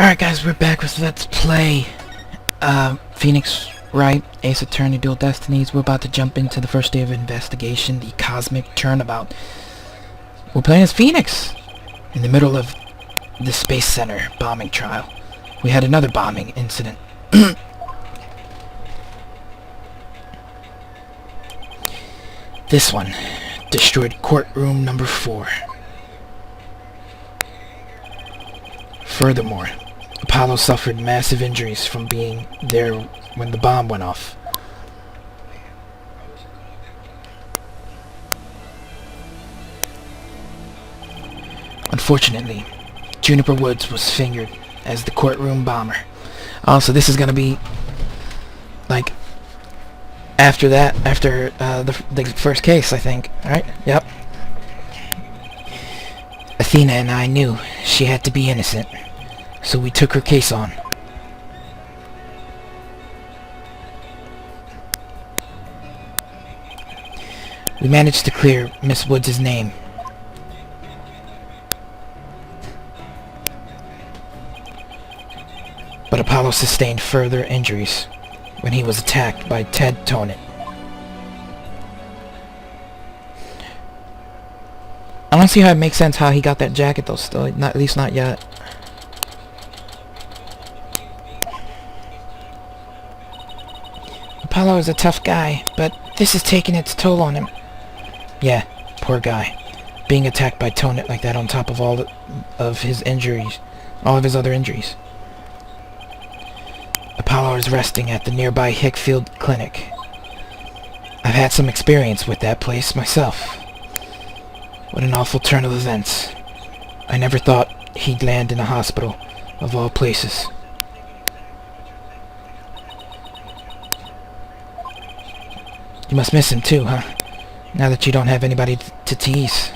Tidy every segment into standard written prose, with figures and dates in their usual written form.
Alright guys, we're back with Let's Play Phoenix Wright Ace Attorney Dual Destinies. We're about to jump into the first day of investigation, the Cosmic Turnabout. We're playing as Phoenix in the middle of the Space Center bombing trial. We had another bombing incident. This one destroyed courtroom number 4. Furthermore, Apollo suffered massive injuries from being there when the bomb went off. Unfortunately, Juniper Woods was fingered as the courtroom bomber. Also, this is gonna be like after the first case, I think. Alright? Yep. Athena and I knew she had to be innocent, so we took her case on. We managed to clear Miss Woods' name. But Apollo sustained further injuries when he was attacked by Ted Tonant. I don't see how it makes sense how he got that jacket though still, at least not yet. Apollo is a tough guy, but this is taking its toll on him. Yeah, poor guy. Being attacked by Tonant like that on top of all of his injuries. All of his other injuries. Apollo is resting at the nearby Hickfield Clinic. I've had some experience with that place myself. What an awful turn of events. I never thought he'd land in a hospital, of all places. You must miss him too, huh? Now that you don't have anybody to tease.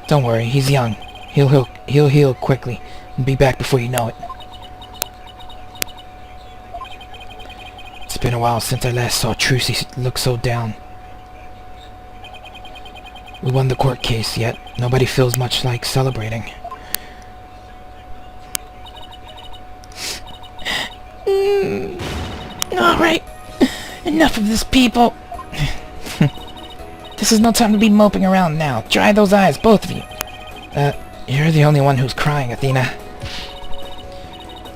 Don't worry, he's young. He'll heal quickly and be back before you know it. It's been a while since I last saw Trucy look so down. We won the court case, yet nobody feels much like celebrating. Alright, enough of this, people. This is no time to be moping around now. Dry those eyes, both of you. You're the only one who's crying, Athena.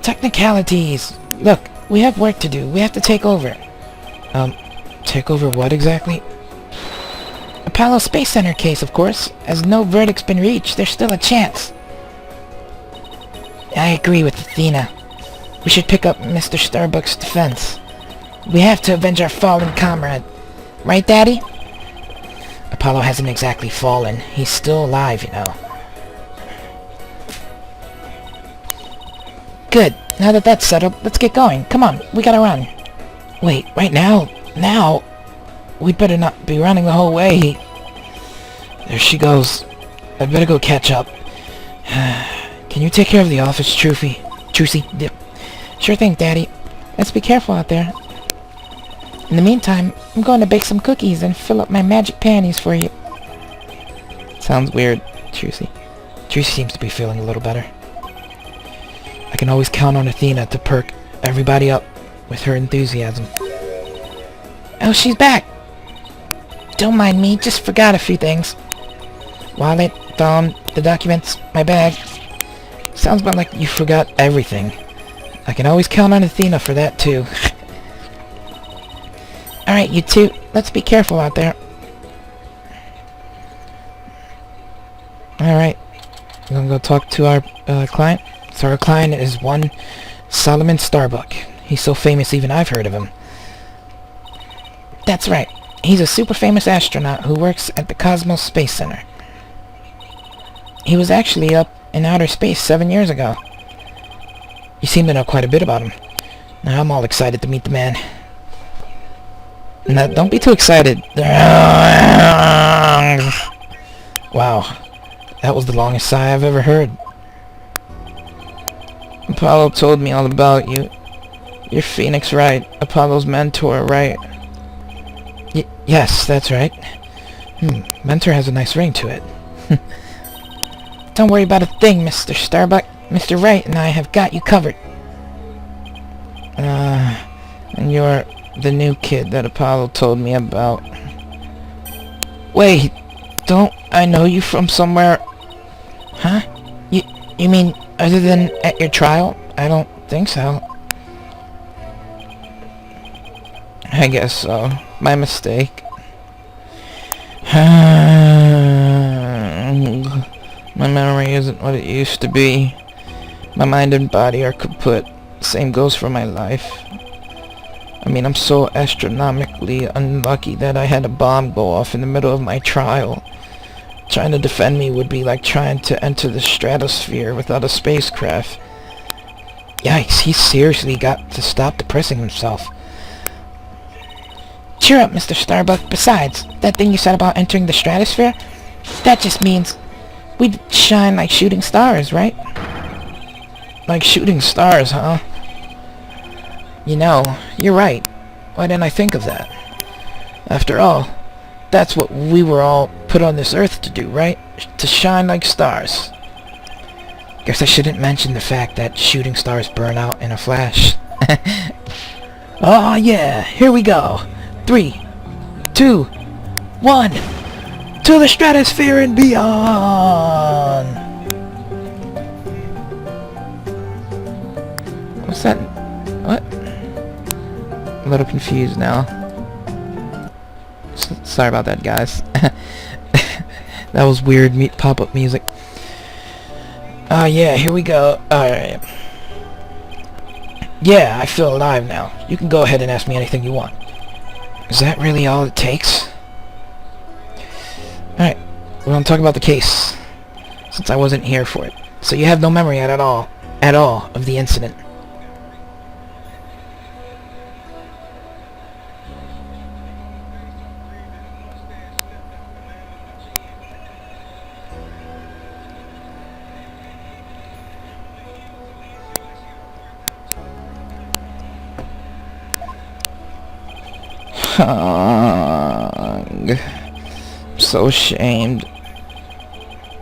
Technicalities. Look, we have work to do. We have to take over. Take over what exactly? Apollo Space Center case, of course. As no verdict's been reached, there's still a chance. I agree with Athena. We should pick up Mr. Starbuck's defense. We have to avenge our fallen comrade. Right, Daddy? Apollo hasn't exactly fallen. He's still alive, you know. Good. Now that that's settled, let's get going. Come on, we gotta run. Wait, right now? Now? We'd better not be running the whole way. There she goes. I'd better go catch up. Can you take care of the office, Trucy? Yep. Sure thing, Daddy. Let's be careful out there. In the meantime, I'm going to bake some cookies and fill up my magic panties for you. Sounds weird, Trucy. Trucy seems to be feeling a little better. I can always count on Athena to perk everybody up with her enthusiasm. Oh, she's back! Don't mind me, just forgot a few things. Wallet, thumb, the documents, my bag. Sounds about like you forgot everything. I can always count on Athena for that too. Alright, you two, let's be careful out there. Alright, we're gonna go talk to our client. So our client is one Solomon Starbuck. He's so famous even I've heard of him. That's right. He's a super famous astronaut who works at the Cosmos Space Center. He was actually up in outer space 7 years ago. You seem to know quite a bit about him. Now I'm all excited to meet the man. Now, don't be too excited. Wow. That was the longest sigh I've ever heard. Apollo told me all about you. You're Phoenix Wright, Apollo's mentor, right? Yes, that's right. Mentor has a nice ring to it. Don't worry about a thing, Mr. Starbuck. Mr. Wright and I have got you covered. And you're the new kid that Apollo told me about. Wait, don't I know you from somewhere? Huh? You mean other than at your trial? I don't think so. I guess so. My mistake. My memory isn't what it used to be. My mind and body are kaput. Same goes for my life. I mean, I'm so astronomically unlucky that I had a bomb go off in the middle of my trial. Trying to defend me would be like trying to enter the stratosphere without a spacecraft. Yikes, he's seriously got to stop depressing himself. Cheer up, Mr. Starbuck. Besides, that thing you said about entering the stratosphere? That just means we'd shine like shooting stars, right? Like shooting stars, huh? You know, you're right. Why didn't I think of that? After all, that's what we were all put on this earth to do, right? To shine like stars. Guess I shouldn't mention the fact that shooting stars burn out in a flash. Oh yeah, here we go. 3, 2, 1. To the stratosphere and beyond! What's that? What? I'm a little confused now. Sorry about that, guys. That was weird pop-up music. Yeah, here we go. Alright. Yeah, I feel alive now. You can go ahead and ask me anything you want. Is that really all it takes? Alright, we're gonna talk about the case, since I wasn't here for it. So you have no memory at all of the incident. I'm so ashamed.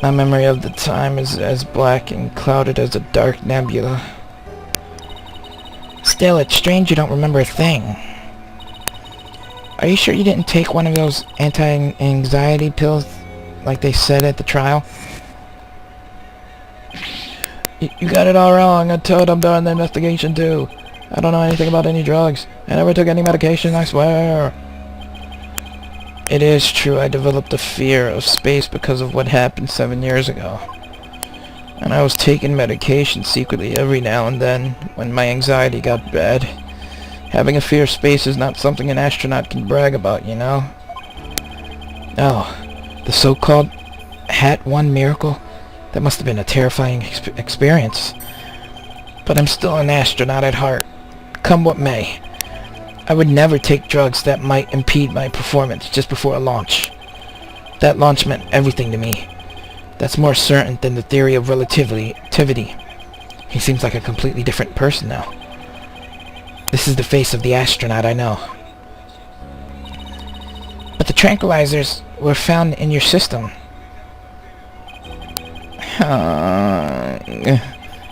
My memory of the time is as black and clouded as a dark nebula. Still, it's strange you don't remember a thing. Are you sure you didn't take one of those anti-anxiety pills like they said at the trial? You got it all wrong. I told them during the investigation too. I don't know anything about any drugs. I never took any medication, I swear. It is true, I developed a fear of space because of what happened 7 years ago. And I was taking medication secretly every now and then when my anxiety got bad. Having a fear of space is not something an astronaut can brag about, you know? Oh, the so-called Hat 1 miracle? That must have been a terrifying experience. But I'm still an astronaut at heart. Come what may. I would never take drugs that might impede my performance just before a launch. That launch meant everything to me. That's more certain than the theory of relativity. He seems like a completely different person now. This is the face of the astronaut I know. But the tranquilizers were found in your system.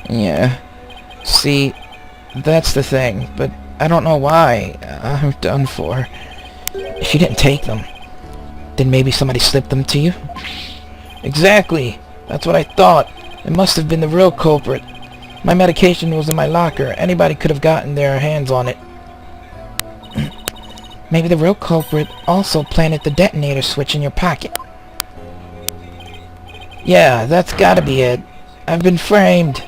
Yeah. See, that's the thing, but I don't know why. I'm done for. If you didn't take them, then maybe somebody slipped them to you? Exactly! That's what I thought. It must have been the real culprit. My medication was in my locker. Anybody could have gotten their hands on it. Maybe the real culprit also planted the detonator switch in your pocket. Yeah, that's gotta be it. I've been framed.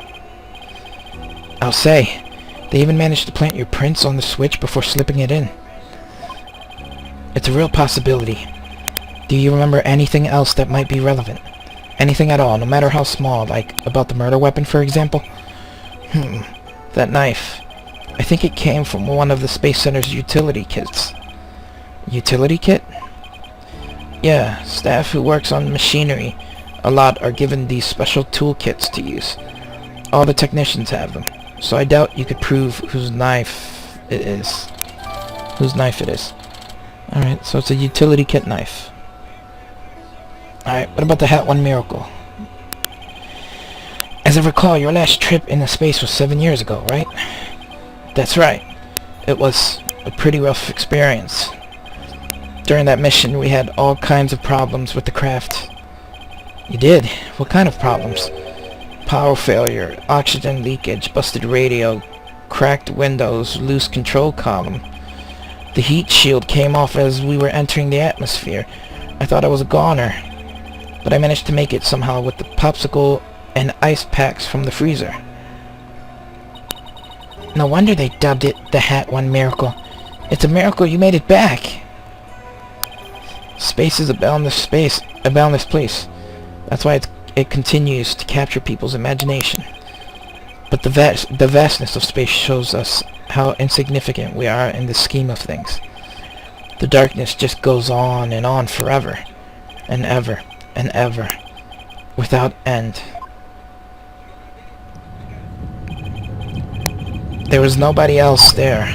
I'll say, they even managed to plant your prints on the switch before slipping it in. It's a real possibility. Do you remember anything else that might be relevant? Anything at all, no matter how small, like about the murder weapon, for example? That knife. I think it came from one of the Space Center's utility kits. Utility kit? Yeah, staff who works on machinery a lot are given these special toolkits to use. All the technicians have them, so I doubt you could prove whose knife it is. Alright, so it's a utility kit knife. Alright, what about the Hat 1 miracle? As As I recall, your last trip into space was 7 years ago, right? That's right. It was a pretty rough experience. During that mission, we had all kinds of problems with the craft. You did? What kind of problems? Power failure, oxygen leakage, busted radio, cracked windows, loose control column. The heat shield came off as we were entering the atmosphere. I thought I was a goner, but I managed to make it somehow with the popsicle and ice packs from the freezer. No wonder they dubbed it the Hat One Miracle. It's a miracle you made it back. Space is a boundless place. That's why it continues to capture people's imagination. But the vastness of space shows us how insignificant we are in the scheme of things. The darkness just goes on and on forever, and ever, and ever, without end. There was nobody else there.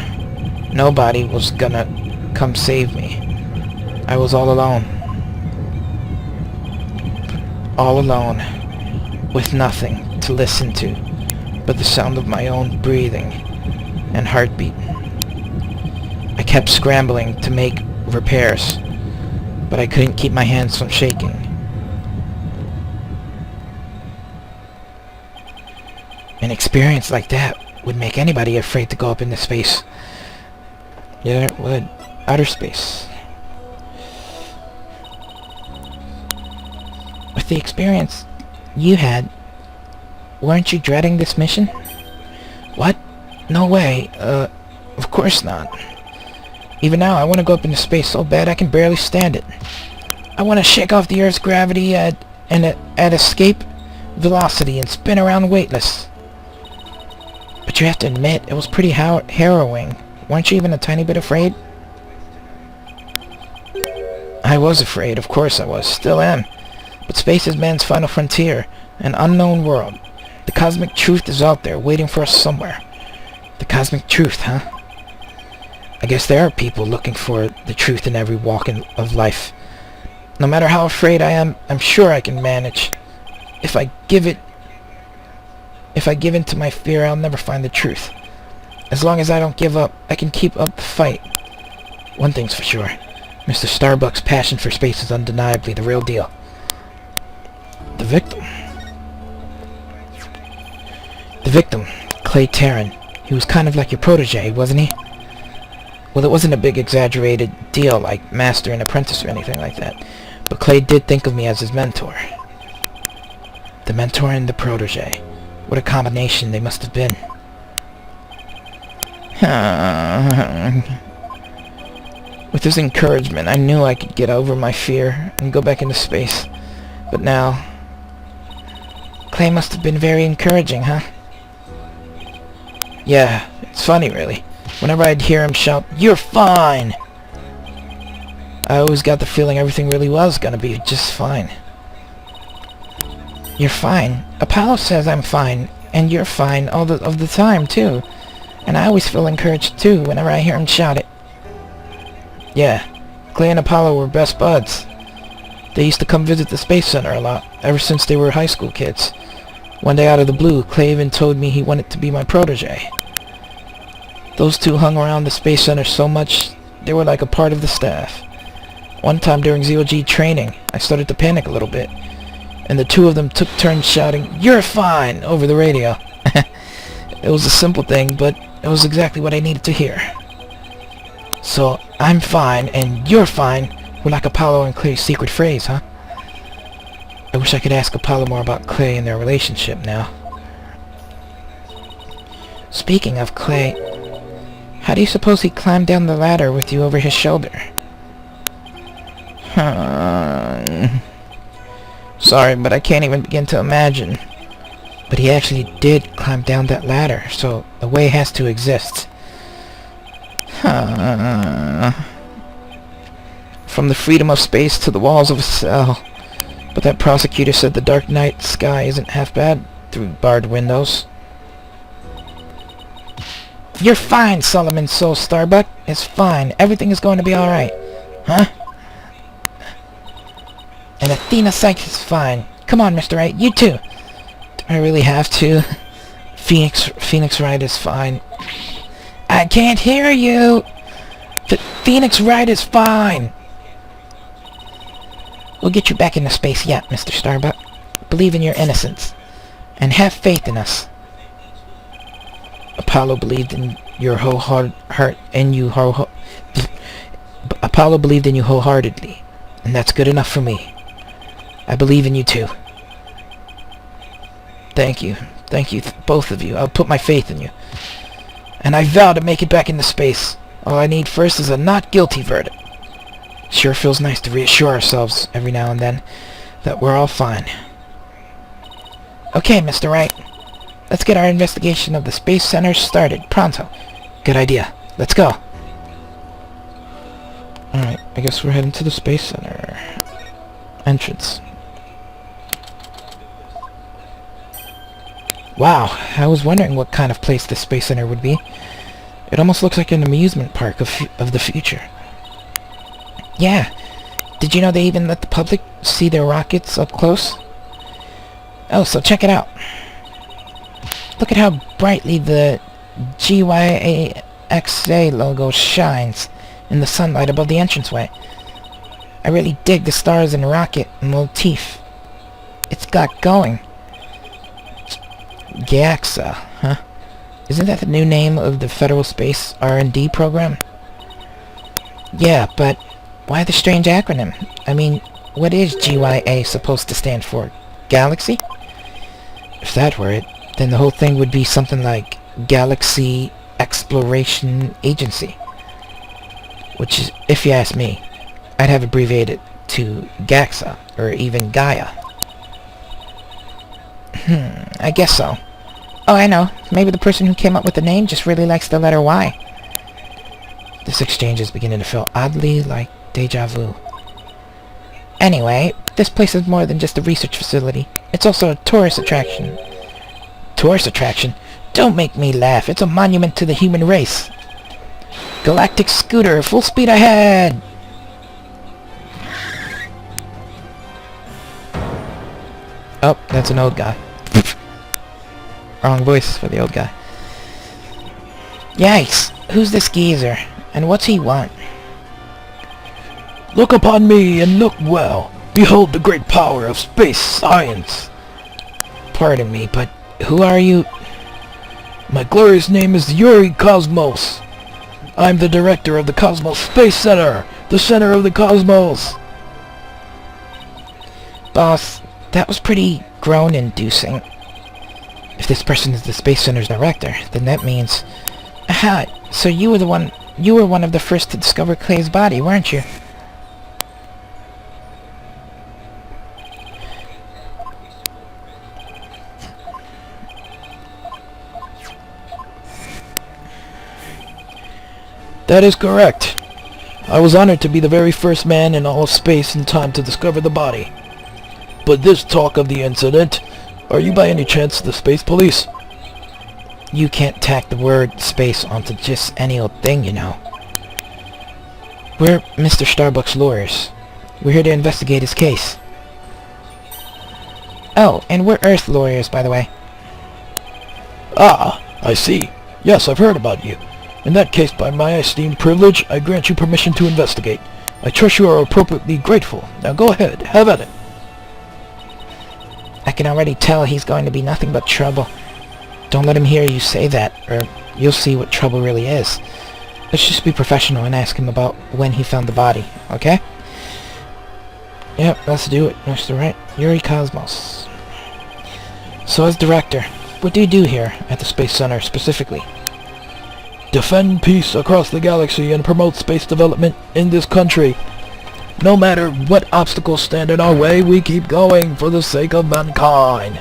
Nobody was gonna come save me. I was all alone. All alone, with nothing to listen to but the sound of my own breathing and heartbeat. I kept scrambling to make repairs, but I couldn't keep my hands from shaking. An experience like that would make anybody afraid to go up into space. Yeah, it would. Outer space. With the experience you had, weren't you dreading this mission? What? No way. Of course not. Even now, I want to go up into space so bad I can barely stand it. I want to shake off the Earth's gravity at escape velocity and spin around weightless. But you have to admit, it was pretty harrowing. Weren't you even a tiny bit afraid? I was afraid, of course I was. Still am. But space is man's final frontier, an unknown world. The cosmic truth is out there, waiting for us somewhere. The cosmic truth, huh? I guess there are people looking for the truth in every walk of life. No matter how afraid I am, I'm sure I can manage. If I give in to my fear, I'll never find the truth. As long as I don't give up, I can keep up the fight. One thing's for sure. Mr. Starbuck's passion for space is undeniably the real deal. The victim. The victim, Clay Tarrant. He was kind of like your protege, wasn't he? Well, it wasn't a big exaggerated deal like master and apprentice or anything like that. But Clay did think of me as his mentor. The mentor and the protege. What a combination they must have been. With his encouragement, I knew I could get over my fear and go back into space. But now... Clay must have been very encouraging, huh? Yeah, it's funny, really. Whenever I'd hear him shout, "You're fine!" I always got the feeling everything really was gonna be just fine. You're fine? Apollo says I'm fine, and you're fine all of the time, too. And I always feel encouraged, too, whenever I hear him shout it. Yeah, Clay and Apollo were best buds. They used to come visit the Space Center a lot, ever since they were high school kids. One day out of the blue, Clay even told me he wanted to be my protege. Those two hung around the Space Center so much, they were like a part of the staff. One time during ZOG training, I started to panic a little bit, and the two of them took turns shouting, "You're fine!" over the radio. It was a simple thing, but it was exactly what I needed to hear. So, I'm fine, and you're fine, were like Apollo and Clay's secret phrase, huh? I wish I could ask Apollo more about Clay and their relationship now. Speaking of Clay, how do you suppose he climbed down the ladder with you over his shoulder? Sorry, but I can't even begin to imagine. But he actually did climb down that ladder, so a way has to exist. From the freedom of space to the walls of a cell. But that prosecutor said the dark night sky isn't half bad through barred windows. You're fine, Solomon Soul Starbuck. It's fine. Everything is going to be alright. Huh? And Athena Psyche is fine. Come on, Mr. Wright. You too. I really have to. Phoenix Wright is fine. I can't hear you! Phoenix Wright is fine! We'll get you back into space yet, Mr. Starbuck. Believe in your innocence. And have faith in us. Apollo believed in your Apollo believed in you wholeheartedly. And that's good enough for me. I believe in you too. Thank you. Thank you, both of you. I'll put my faith in you. And I vow to make it back into space. All I need first is a not guilty verdict. Sure feels nice to reassure ourselves every now and then that we're all fine. Okay, Mr. Wright. Let's get our investigation of the Space Center started. Pronto. Good idea. Let's go. Alright, I guess we're heading to the Space Center entrance. Wow, I was wondering what kind of place the Space Center would be. It almost looks like an amusement park of the future. Yeah. Did you know they even let the public see their rockets up close? Oh, so check it out. Look at how brightly the GYAXA logo shines in the sunlight above the entranceway. I really dig the stars and rocket motif it's got going. GAXA, huh? Isn't that the new name of the Federal Space R&D program? Yeah, but why the strange acronym? I mean, what is GYA supposed to stand for? Galaxy? If that were it, then the whole thing would be something like Galaxy Exploration Agency. Which is, if you ask me, I'd have abbreviated to GAXA, or even Gaia. I guess so. Oh, I know. Maybe the person who came up with the name just really likes the letter Y. This exchange is beginning to feel oddly like deja vu. Anyway, this place is more than just a research facility. It's also a tourist attraction. Tourist attraction? Don't make me laugh. It's a monument to the human race. Galactic scooter, full speed ahead! Oh, that's an old guy. Wrong voice for the old guy. Yikes! Who's this geezer? And what's he want? Look upon me and look well. Behold the great power of space science. Pardon me, but who are you? My glorious name is Yuri Cosmos. I'm the director of the Cosmos Space Center, the center of the cosmos. Boss, that was pretty groan-inducing. If this person is the Space Center's director, then that means... Aha! So you were one of the first to discover Clay's body, weren't you? That is correct. I was honored to be the very first man in all of space and time to discover the body. But this talk of the incident, are you by any chance the space police? You can't tack the word space onto just any old thing, you know. We're Mr. Starbuck's lawyers. We're here to investigate his case. Oh, and we're Earth lawyers, by the way. Ah, I see. Yes, I've heard about you. In that case, by my esteemed privilege, I grant you permission to investigate. I trust you are appropriately grateful. Now go ahead, have at it. I can already tell he's going to be nothing but trouble. Don't let him hear you say that, or you'll see what trouble really is. Let's just be professional and ask him about when he found the body, okay? Yep, let's do it, Mr. Wright. Yuri Cosmos. So as director, what do you do here at the Space Center specifically? Defend peace across the galaxy and promote space development in this country. No matter what obstacles stand in our way, we keep going for the sake of mankind.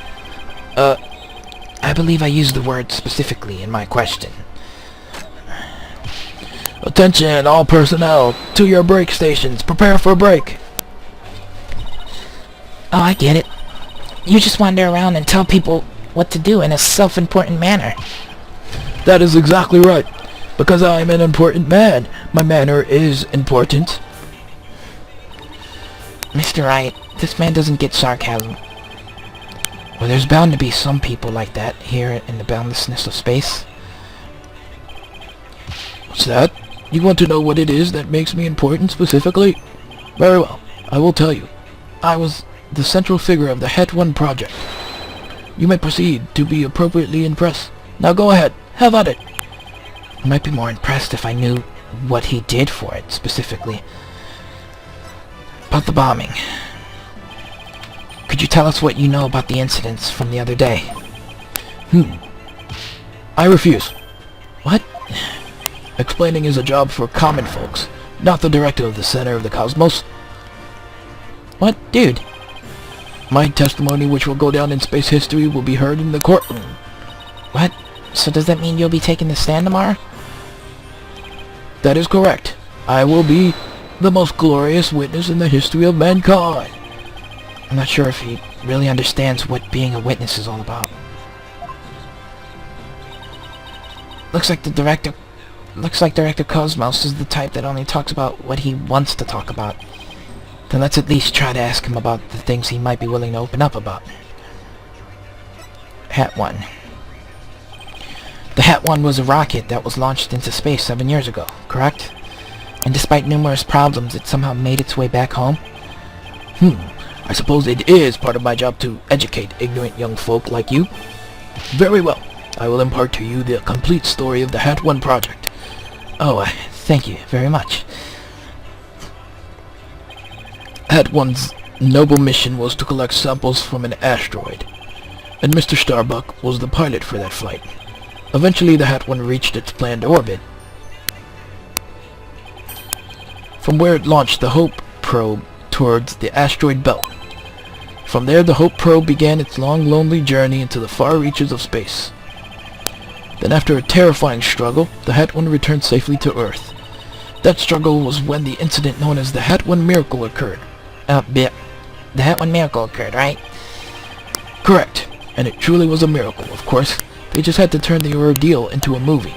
I believe I used the word specifically in my question. Attention, all personnel, to your break stations. Prepare for break. Oh, I get it. You just wander around and tell people what to do in a self-important manner. That is exactly right. Because I am an important man, my manner is important. Mr. Wright, this man doesn't get sarcasm. Well, there's bound to be some people like that here in the boundlessness of space. What's that? You want to know what it is that makes me important specifically? Very well, I will tell you. I was the central figure of the Het 1 project. You may proceed to be appropriately impressed. Now go ahead, have at it. I might be more impressed if I knew what he did for it, specifically. About the bombing. Could you tell us what you know about the incidents from the other day? I refuse. What? Explaining is a job for common folks, not the director of the center of the cosmos. What? Dude. My testimony, which will go down in space history, will be heard in the courtroom. What? So does that mean you'll be taking the stand tomorrow? That is correct. I will be the most glorious witness in the history of mankind. I'm not sure if he really understands what being a witness is all about. Looks like Director Cosmos is the type that only talks about what he wants to talk about. Then let's at least try to ask him about the things he might be willing to open up about. Het 1. The Het 1 was a rocket that was launched into space 7 years ago, correct? And despite numerous problems, it somehow made its way back home? I suppose it is part of my job to educate ignorant young folk like you. Very well. I will impart to you the complete story of the Het 1 project. Oh, thank you very much. Het 1's noble mission was to collect samples from an asteroid, and Mr. Starbuck was the pilot for that flight. Eventually, the Het 1 reached its planned orbit, from where it launched the Hope probe towards the asteroid belt. From there, the Hope probe began its long, lonely journey into the far reaches of space. Then, after a terrifying struggle, the Het 1 returned safely to Earth. That struggle was when the incident known as the Het 1 miracle occurred. The Het 1 miracle occurred, right? Correct. And it truly was a miracle, of course. They just had to turn the ordeal into a movie.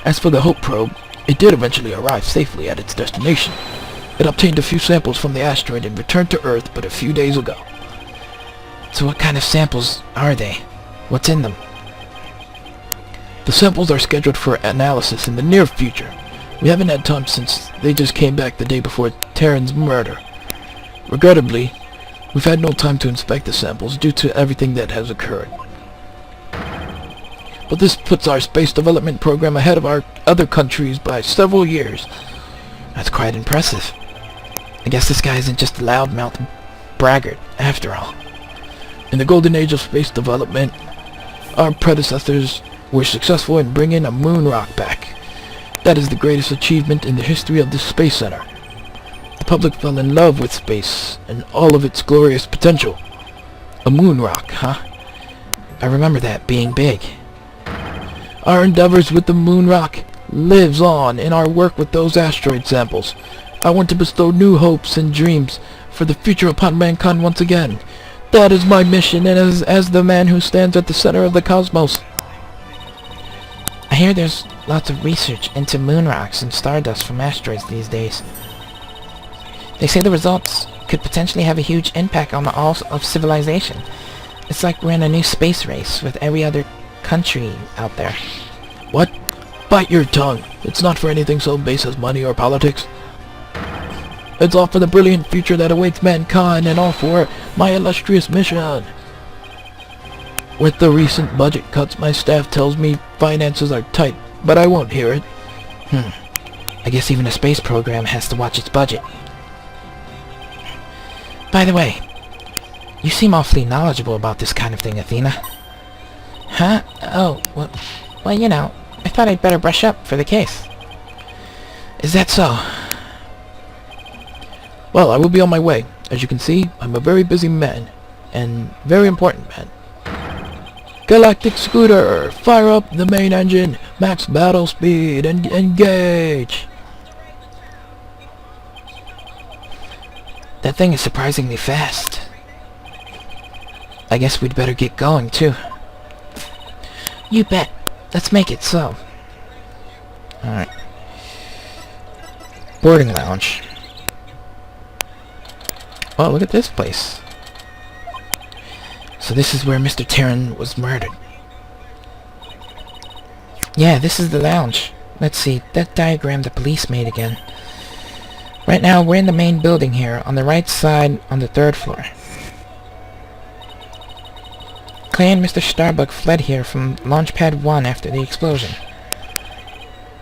As for the Hope probe, it did eventually arrive safely at its destination. It obtained a few samples from the asteroid and returned to Earth but a few days ago. So what kind of samples are they? What's in them? The samples are scheduled for analysis in the near future. We haven't had time since they just came back the day before Terran's murder. Regrettably, we've had no time to inspect the samples due to everything that has occurred. But this puts our space development program ahead of our other countries by several years. That's quite impressive. I guess this guy isn't just a loudmouth braggart, after all. In the golden age of space development, our predecessors were successful in bringing a moon rock back. That is the greatest achievement in the history of the Space Center. The public fell in love with space and all of its glorious potential. A moon rock, huh? I remember that being big. Our endeavors with the moon rock lives on in our work with those asteroid samples. I want to bestow new hopes and dreams for the future upon mankind once again. That is my mission, and as the man who stands at the center of the cosmos. I hear there's lots of research into moon rocks and stardust from asteroids these days. They say the results could potentially have a huge impact on all of civilization. It's like we're in a new space race with every other country out there. What? Bite your tongue. It's not for anything so base as money or politics. It's all for the brilliant future that awaits mankind and all for my illustrious mission. With the recent budget cuts, my staff tells me finances are tight, but I won't hear it. I guess even a space program has to watch its budget. By the way, you seem awfully knowledgeable about this kind of thing, Athena. Huh? Oh, well, you know, I thought I'd better brush up for the case. Is that so? Well, I will be on my way. As you can see, I'm a very busy man, and very important man. Galactic Scooter, fire up the main engine, max battle speed, and engage! That thing is surprisingly fast. I guess we'd better get going, too. You bet. Let's make it so. Alright. Boarding lounge. Oh, look at this place. So this is where Mr. Terran was murdered. Yeah, this is the lounge. Let's see, that diagram the police made again. Right now, we're in the main building here, on the right side, on the 3rd floor. Clay and Mr. Starbuck fled here from Launchpad 1 after the explosion.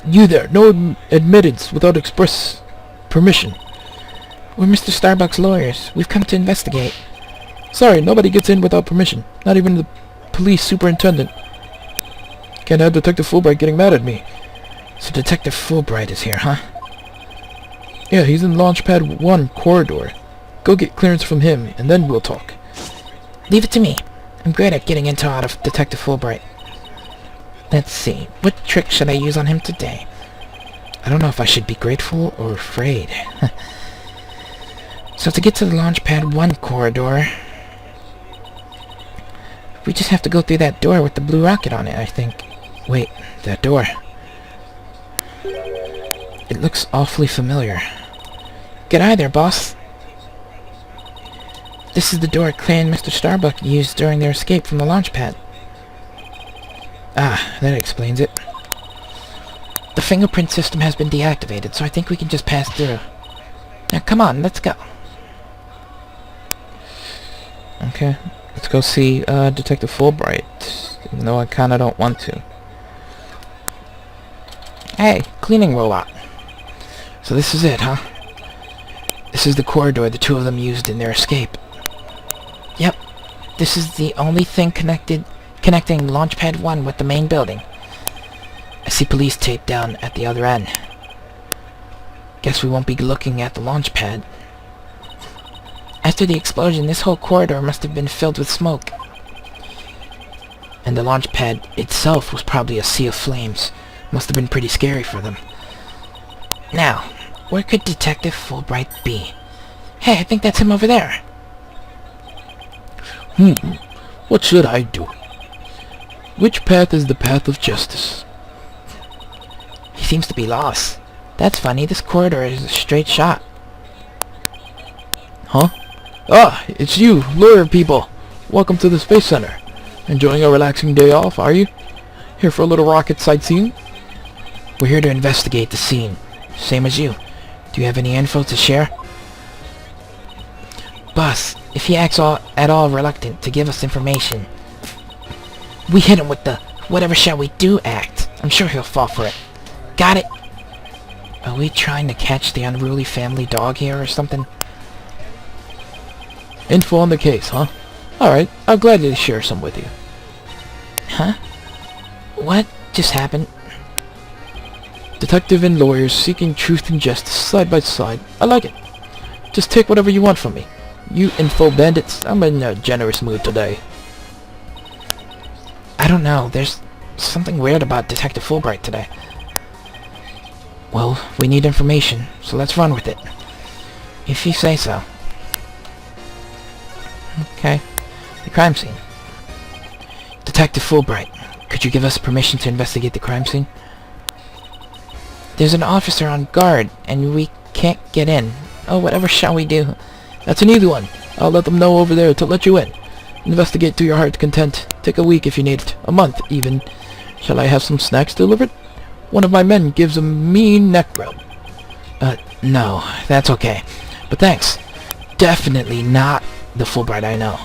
You there, no admittance without express permission. We're Mr. Starbuck's lawyers. We've come to investigate. Sorry, nobody gets in without permission. Not even the police superintendent. Can't have Detective Fulbright getting mad at me. So Detective Fulbright is here, huh? Yeah, he's in Launchpad 1 corridor. Go get clearance from him, and then we'll talk. Leave it to me. I'm great at getting into out of Detective Fulbright. Let's see. What trick should I use on him today? I don't know if I should be grateful or afraid. So to get to the Launchpad 1 corridor, we just have to go through that door with the blue rocket on it, I think. Wait, that door. It looks awfully familiar. Get out of there, boss. This is the door Clay and Mr. Starbuck used during their escape from the launch pad. Ah, that explains it. The fingerprint system has been deactivated, so I think we can just pass through. Now, come on, let's go. Okay, let's go see Detective Fulbright, even though I kinda don't want to. Hey, cleaning robot. So this is it, huh? This is the corridor the two of them used in their escape. Yep, this is the only thing connecting Launchpad 1 with the main building. I see police tape down at the other end. Guess we won't be looking at the launch pad. After the explosion, this whole corridor must have been filled with smoke. And the launch pad itself was probably a sea of flames. Must have been pretty scary for them. Now, where could Detective Fulbright be? Hey, I think that's him over there. What should I do? Which path is the path of justice? He seems to be lost. That's funny, this corridor is a straight shot. Huh? Ah, it's you, lawyer people. Welcome to the Space Center. Enjoying a relaxing day off, are you? Here for a little rocket sightseeing? We're here to investigate the scene. Same as you. Do you have any info to share? Boss, if he acts at all reluctant to give us information, we hit him with the whatever shall we do act. I'm sure he'll fall for it. Got it? Are we trying to catch the unruly family dog here or something? Info on the case, huh? Alright, I'll gladly share some with you. Huh? What just happened? Detective and lawyers seeking truth and justice side by side. I like it. Just take whatever you want from me. You info bandits, I'm in a generous mood today. I don't know, there's something weird about Detective Fulbright today. Well, we need information, so let's run with it. If you say so. Okay. The crime scene. Detective Fulbright, could you give us permission to investigate the crime scene? There's an officer on guard, and we can't get in. Oh, whatever shall we do? That's an easy one. I'll let them know over there to let you in. Investigate to your heart's content. Take a week if you need it. A month, even. Shall I have some snacks delivered? One of my men gives a mean neck rub. No, that's okay. But thanks. Definitely not the Fulbright I know.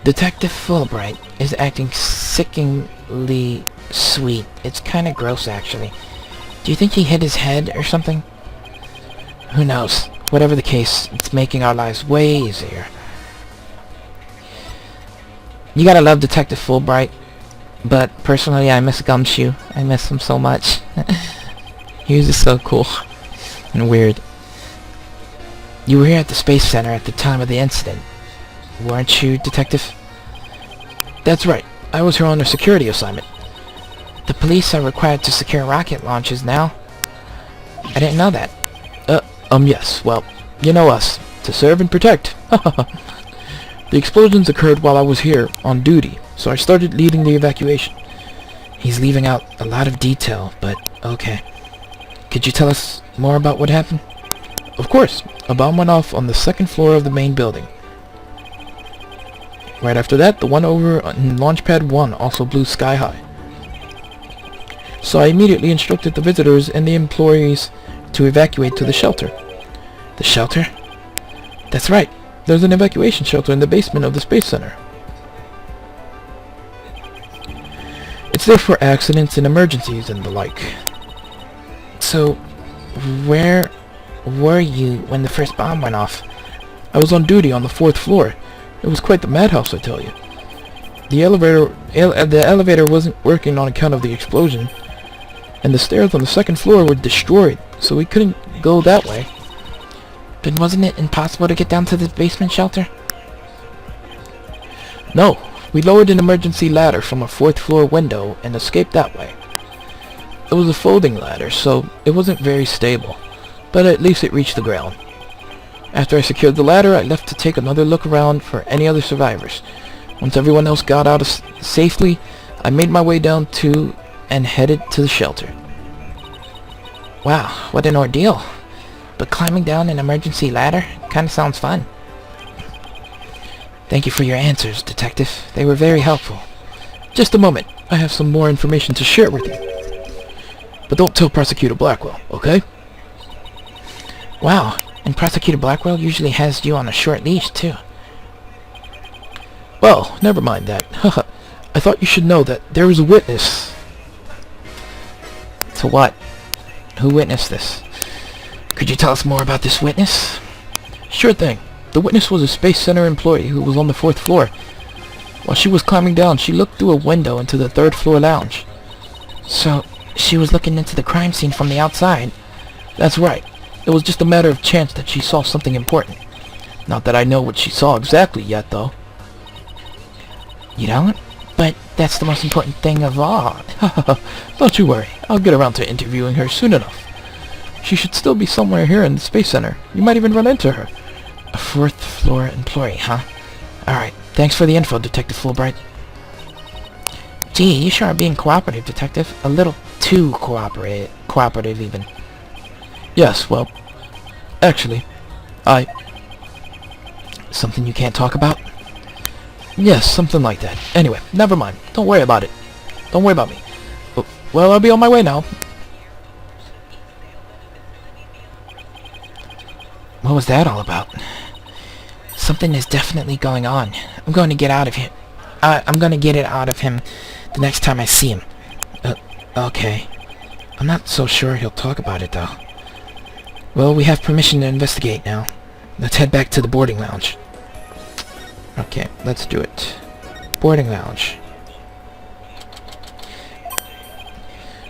Detective Fulbright is acting sickeningly sweet. It's kinda gross, actually. Do you think he hit his head or something? Who knows? Whatever the case, it's making our lives way easier. You gotta love Detective Fulbright. But personally, I miss Gumshoe. I miss him so much. He was just so cool and weird. You were here at the Space Center at the time of the incident, weren't you, Detective? That's right. I was here on a security assignment. The police are required to secure rocket launches now. I didn't know that. Yes. Well, you know us. To serve and protect. The explosions occurred while I was here on duty, so I started leading the evacuation. He's leaving out a lot of detail, but okay. Could you tell us more about what happened? Of course. A bomb went off on the 2nd floor of the main building. Right after that, the one over on Launchpad 1 also blew sky high. So I immediately instructed the visitors and the employees to evacuate to the shelter. The shelter? That's right. There's an evacuation shelter in the basement of the Space Center. It's there for accidents and emergencies and the like. So, where were you when the first bomb went off? I was on duty on the 4th floor. It was quite the madhouse, I tell you. The elevator wasn't working on account of the explosion, and the stairs on the 2nd floor were destroyed, so we couldn't go that way. Then wasn't it impossible to get down to the basement shelter? No, we lowered an emergency ladder from a 4th floor window and escaped that way. It was a folding ladder, so it wasn't very stable, but at least it reached the ground. After I secured the ladder, I left to take another look around for any other survivors. Once everyone else got out safely, I made my way down to and headed to the shelter. Wow, what an ordeal. But climbing down an emergency ladder kinda sounds fun. Thank you for your answers, Detective. They were very helpful. Just a moment. I have some more information to share with you. But don't tell Prosecutor Blackwell, okay? Wow, and Prosecutor Blackwell usually has you on a short leash, too. Well, never mind that. I thought you should know that there is a witness. To what? Who witnessed this? Could you tell us more about this witness? Sure thing. The witness was a Space Center employee who was on the 4th floor. While she was climbing down, she looked through a window into the 3rd floor lounge. So, she was looking into the crime scene from the outside? That's right. It was just a matter of chance that she saw something important. Not that I know what she saw exactly yet, though. You don't? But that's the most important thing of all. Don't you worry. I'll get around to interviewing her soon enough. She should still be somewhere here in the Space Center. You might even run into her. A 4th floor employee, huh? Alright, thanks for the info, Detective Fulbright. Gee, you sure are being cooperative, Detective. A little too cooperative even. Yes, well, actually, Something you can't talk about? Yes, something like that. Anyway, never mind. Don't worry about it. Don't worry about me. Well, I'll be on my way now. What was that all about? Something is definitely going on. I'm going to get out of here. I'm going to get it out of him the next time I see him. Okay. I'm not so sure he'll talk about it, though. Well, we have permission to investigate now. Let's head back to the boarding lounge. Okay, let's do it. Boarding lounge.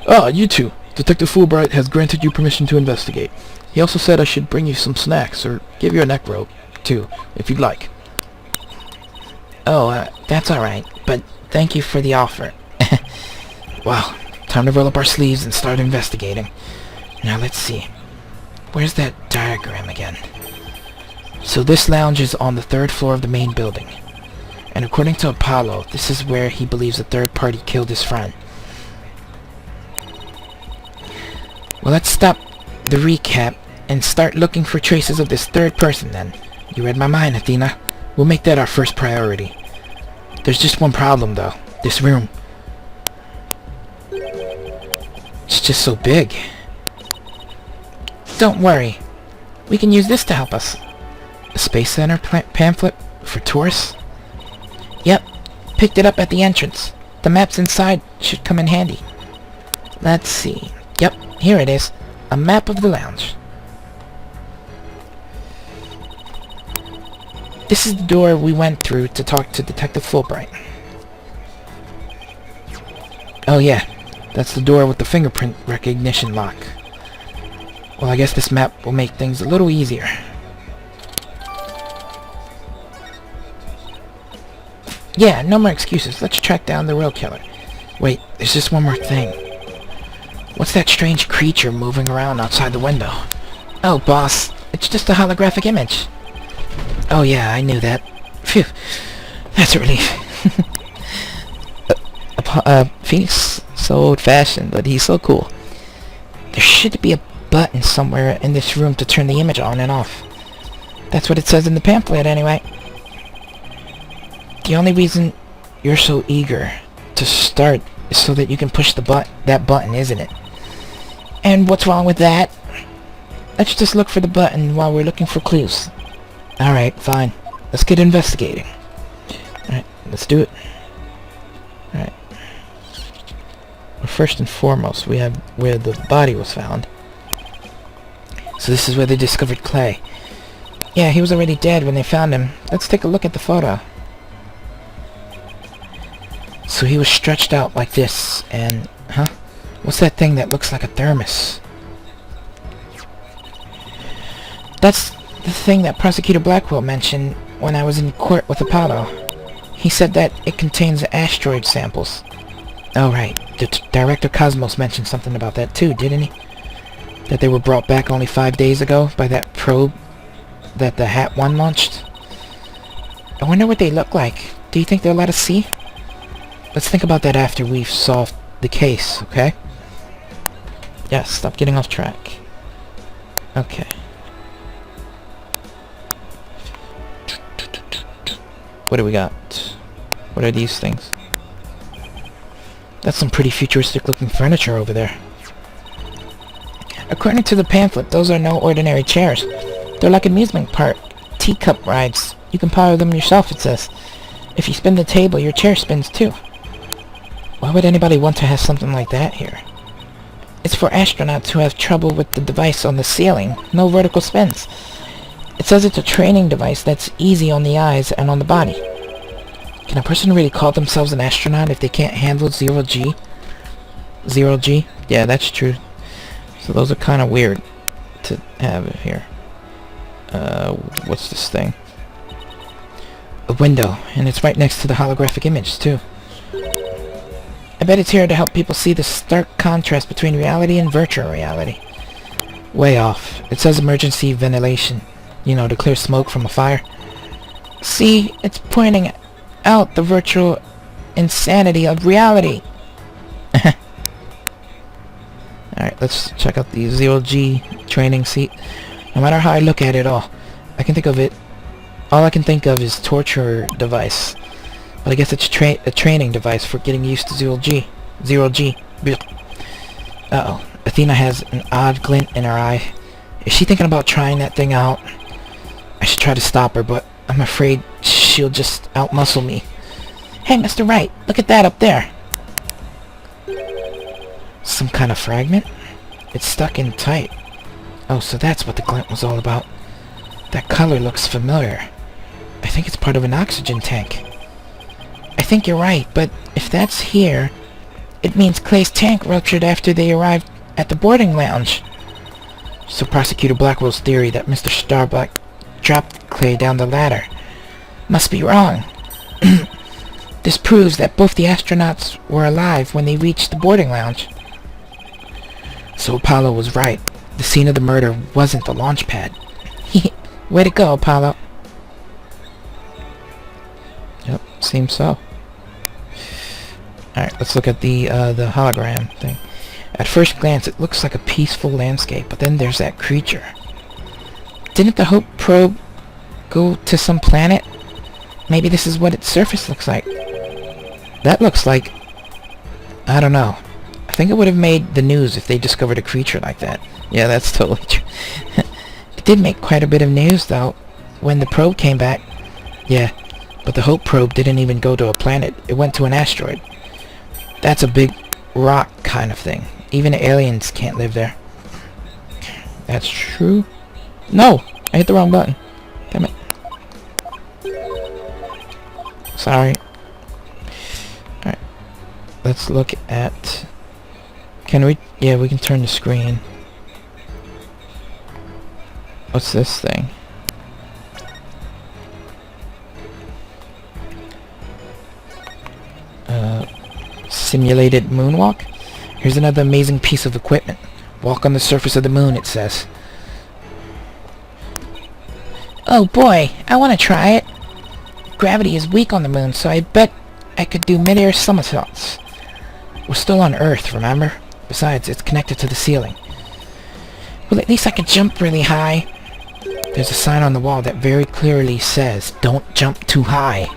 Ah, you two. Detective Fulbright has granted you permission to investigate. He also said I should bring you some snacks, or give you a neck rope, too, if you'd like. Oh, that's alright, but thank you for the offer. Wow, time to roll up our sleeves and start investigating. Now let's see. Where's that diagram again? So this lounge is on the 3rd floor of the main building. And according to Apollo, this is where he believes a third party killed his friend. Well, let's stop the recap and start looking for traces of this third person then. You read my mind, Athena. We'll make that our first priority. There's just one problem, though. This room. It's just so big. Don't worry. We can use this to help us. A Space Center pamphlet for tourists? Yep. Picked it up at the entrance. The maps inside should come in handy. Let's see. Yep, here it is. A map of the lounge. This is the door we went through to talk to Detective Fulbright. Oh yeah, that's the door with the fingerprint recognition lock. Well, I guess this map will make things a little easier. Yeah, no more excuses. Let's track down the real killer. Wait, there's just one more thing. What's that strange creature moving around outside the window? Oh, boss. It's just a holographic image. Oh yeah, I knew that. Phew. That's a relief. Phoenix, so old-fashioned, but he's so cool. There should be a button somewhere in this room to turn the image on and off. That's what it says in the pamphlet, anyway. The only reason you're so eager to start is so that you can push that button, isn't it? And what's wrong with that? Let's just look for the button while we're looking for clues. Alright, fine. Let's get investigating. Alright, let's do it. Alright. Well, first and foremost, we have where the body was found. So this is where they discovered Clay. Yeah, he was already dead when they found him. Let's take a look at the photo. So he was stretched out like this, and... Huh? What's that thing that looks like a thermos? That's the thing that Prosecutor Blackwell mentioned when I was in court with Apollo. He said that it contains asteroid samples. Oh, right. Director Cosmos mentioned something about that too, didn't he? That they were brought back only 5 days ago by that probe that the Hat 1 launched. I wonder what they look like. Do you think they'll let us see? Let's think about that after we've solved the case, okay? Yes, stop getting off track. Okay. What do we got? What are these things? That's some pretty futuristic looking furniture over there. According to the pamphlet, those are no ordinary chairs. They're like amusement park teacup rides. You can power them yourself, it says. If you spin the table, your chair spins too. Why would anybody want to have something like that here? It's for astronauts who have trouble with the device on the ceiling. No vertical spins. It says it's a training device that's easy on the eyes and on the body. Can a person really call themselves an astronaut if they can't handle 0G? 0G? Yeah, that's true. So those are kind of weird to have here. What's this thing? A window, and it's right next to the holographic image, too. I bet it's here to help people see the stark contrast between reality and virtual reality. Way off. It says emergency ventilation. You know, to clear smoke from a fire. See, it's pointing out the virtual insanity of reality. Alright, let's check out the 0G training seat. No matter how I look at it all I can think of is torture device. But I guess it's a training device for getting used to 0G. 0G. Uh-oh. Athena has an odd glint in her eye. Is she thinking about trying that thing out? I should try to stop her, but I'm afraid she'll just outmuscle me. Hey, Mr. Wright, look at that up there. Some kind of fragment? It's stuck in tight. Oh, so that's what the glint was all about. That color looks familiar. I think it's part of an oxygen tank. I think you're right, but if that's here, it means Clay's tank ruptured after they arrived at the boarding lounge. So Prosecutor Blackwell's theory that Mr. Starbuck dropped Clay down the ladder must be wrong. This proves that both the astronauts were alive when they reached the boarding lounge. So Apollo was right. The scene of the murder wasn't the launch pad. Way to go, Apollo. Yep, seems so. Alright, let's look at the hologram thing. At first glance, it looks like a peaceful landscape, but then there's that creature. Didn't the Hope probe go to some planet? Maybe this is what its surface looks like. That looks like... I don't know. I think it would have made the news if they discovered a creature like that. Yeah, that's totally true. It did make quite a bit of news, though, when the probe came back. Yeah, but the Hope probe didn't even go to a planet. It went to an asteroid. That's a big rock kind of thing. Even aliens can't live there. That's true. No! I hit the wrong button. Damn it. Sorry. Alright. Let's look at... Can we... Yeah, we can turn the screen. What's this thing? Simulated moonwalk? Here's another amazing piece of equipment. Walk on the surface of the moon, it says. Oh boy, I want to try it. Gravity is weak on the moon, so I bet I could do mid-air somersaults. We're still on Earth, remember? Besides, it's connected to the ceiling. Well, at least I could jump really high. There's a sign on the wall that very clearly says, "Don't jump too high."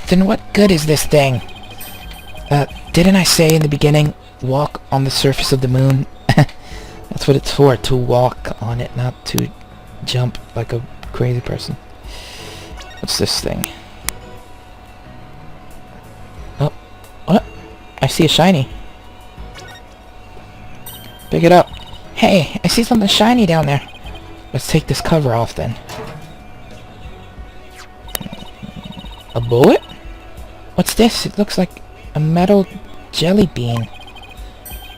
Then what good is this thing? Didn't I say in the beginning, walk on the surface of the moon? That's what it's for, to walk on it, not to jump like a crazy person. What's this thing? Oh, what? I see a shiny. Pick it up. Hey, I see something shiny down there. Let's take this cover off then. A bullet? What's this? It looks like a metal jelly bean.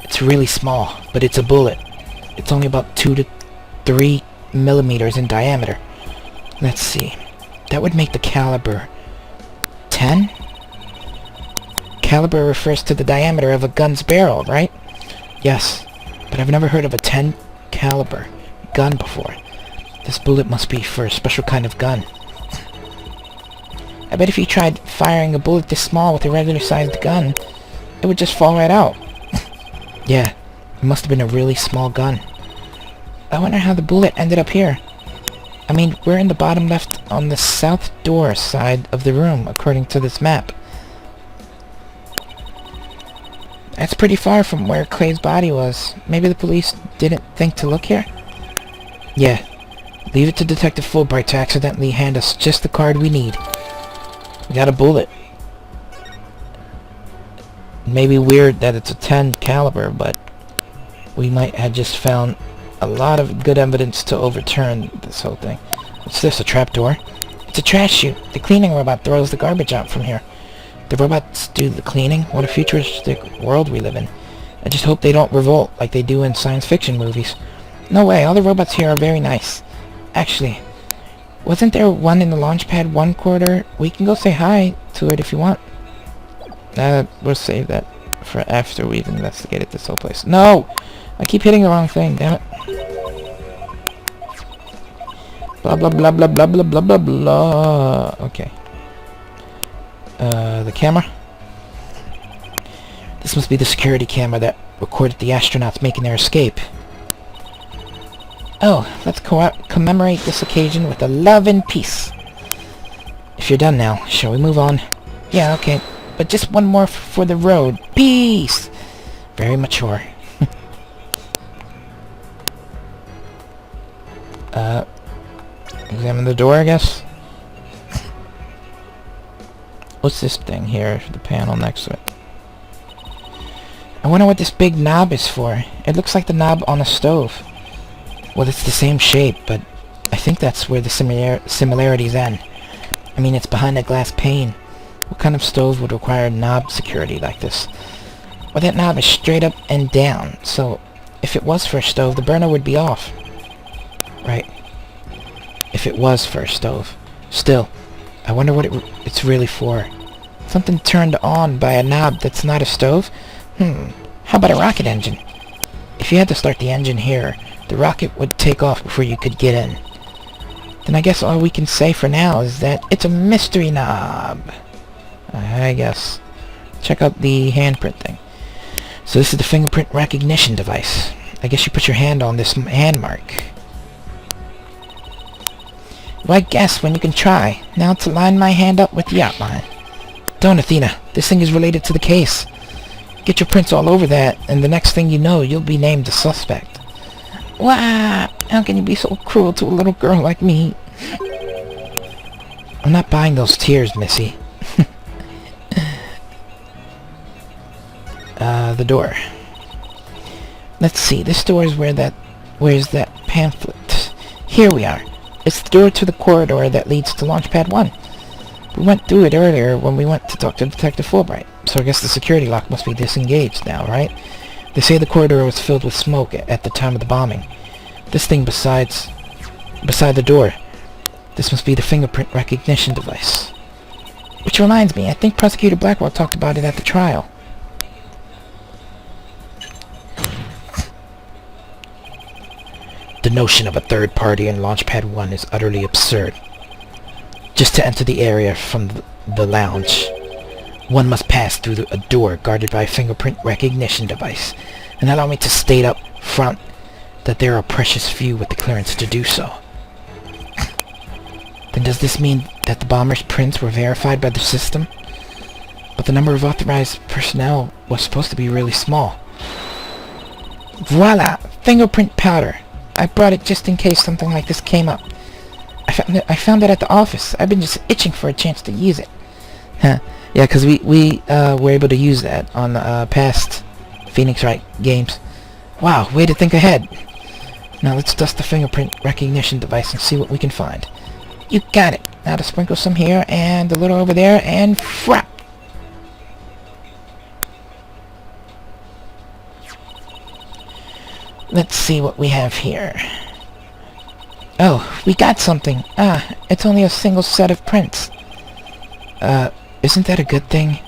It's really small, but it's a bullet. It's only about 2 to 3 millimeters in diameter. Let's see. That would make the caliber 10? Caliber refers to the diameter of a gun's barrel, right? Yes, but I've never heard of a 10 caliber gun before. This bullet must be for a special kind of gun. I bet if you tried firing a bullet this small with a regular-sized gun, it would just fall right out. Yeah, it must have been a really small gun. I wonder how the bullet ended up here. I mean, we're in the bottom left on the south door side of the room, according to this map. That's pretty far from where Clay's body was. Maybe the police didn't think to look here? Yeah. Leave it to Detective Fulbright to accidentally hand us just the card we need. We got a bullet. Maybe weird that it's a 10 caliber, but we might have just found a lot of good evidence to overturn this whole thing. What's this, a trapdoor? It's a trash chute. The cleaning robot throws the garbage out from here. The robots do the cleaning? What a futuristic world we live in. I just hope they don't revolt like they do in science fiction movies. No way, all the robots here are very nice. Actually, wasn't there one in the Launchpad 1 corridor? We can go say hi to it if you want. We'll save that for after we've investigated this whole place. No! I keep hitting the wrong thing, damn it. Blah blah blah blah blah blah blah blah blah. Okay. The camera. This must be the security camera that recorded the astronauts making their escape. Oh, let's commemorate this occasion with a love and peace. If you're done now, shall we move on? Yeah, okay. But just one more for the road. Peace! Very mature. Examine the door, I guess. What's this thing here? The panel next to it. I wonder what this big knob is for. It looks like the knob on a stove. Well, it's the same shape, but I think that's where the similarities end. I mean, it's behind a glass pane. What kind of stove would require knob security like this? Well, that knob is straight up and down, so if it was for a stove, the burner would be off. Right. If it was for a stove. Still, I wonder what it's really for. Something turned on by a knob that's not a stove? How about a rocket engine? If you had to start the engine here, the rocket would take off before you could get in. Then I guess all we can say for now is that it's a mystery knob. I guess. Check out the handprint thing. So this is the fingerprint recognition device. I guess you put your hand on this hand mark. Why guess when you can try? Now to line my hand up with the outline. Don't, Athena. This thing is related to the case. Get your prints all over that, and the next thing you know, you'll be named a suspect. Wow! How can you be so cruel to a little girl like me? I'm not buying those tears, Missy. The door. Let's see, this door is where's that pamphlet? Here we are. It's the door to the corridor that leads to Launchpad 1. We went through it earlier when we went to talk to Detective Fulbright, so I guess the security lock must be disengaged now, right? They say the corridor was filled with smoke at the time of the bombing. This thing beside the door, this must be the fingerprint recognition device. Which reminds me, I think Prosecutor Blackwell talked about it at the trial. The notion of a third party in Launchpad 1 is utterly absurd. Just to enter the area from the lounge, one must pass through a door guarded by a fingerprint recognition device, and allow me to state up front that there are precious few with the clearance to do so. Then does this mean that the bomber's prints were verified by the system, but the number of authorized personnel was supposed to be really small. Voila! Fingerprint powder! I brought it just in case something like this came up. I found it at the office. I've been just itching for a chance to use it. Huh. Yeah, because we were able to use that on past Phoenix Wright games. Wow, way to think ahead. Now let's dust the fingerprint recognition device and see what we can find. You got it. Now to sprinkle some here and a little over there and frap! Let's see what we have here. Oh, we got something. Ah, it's only a single set of prints. Isn't that a good thing?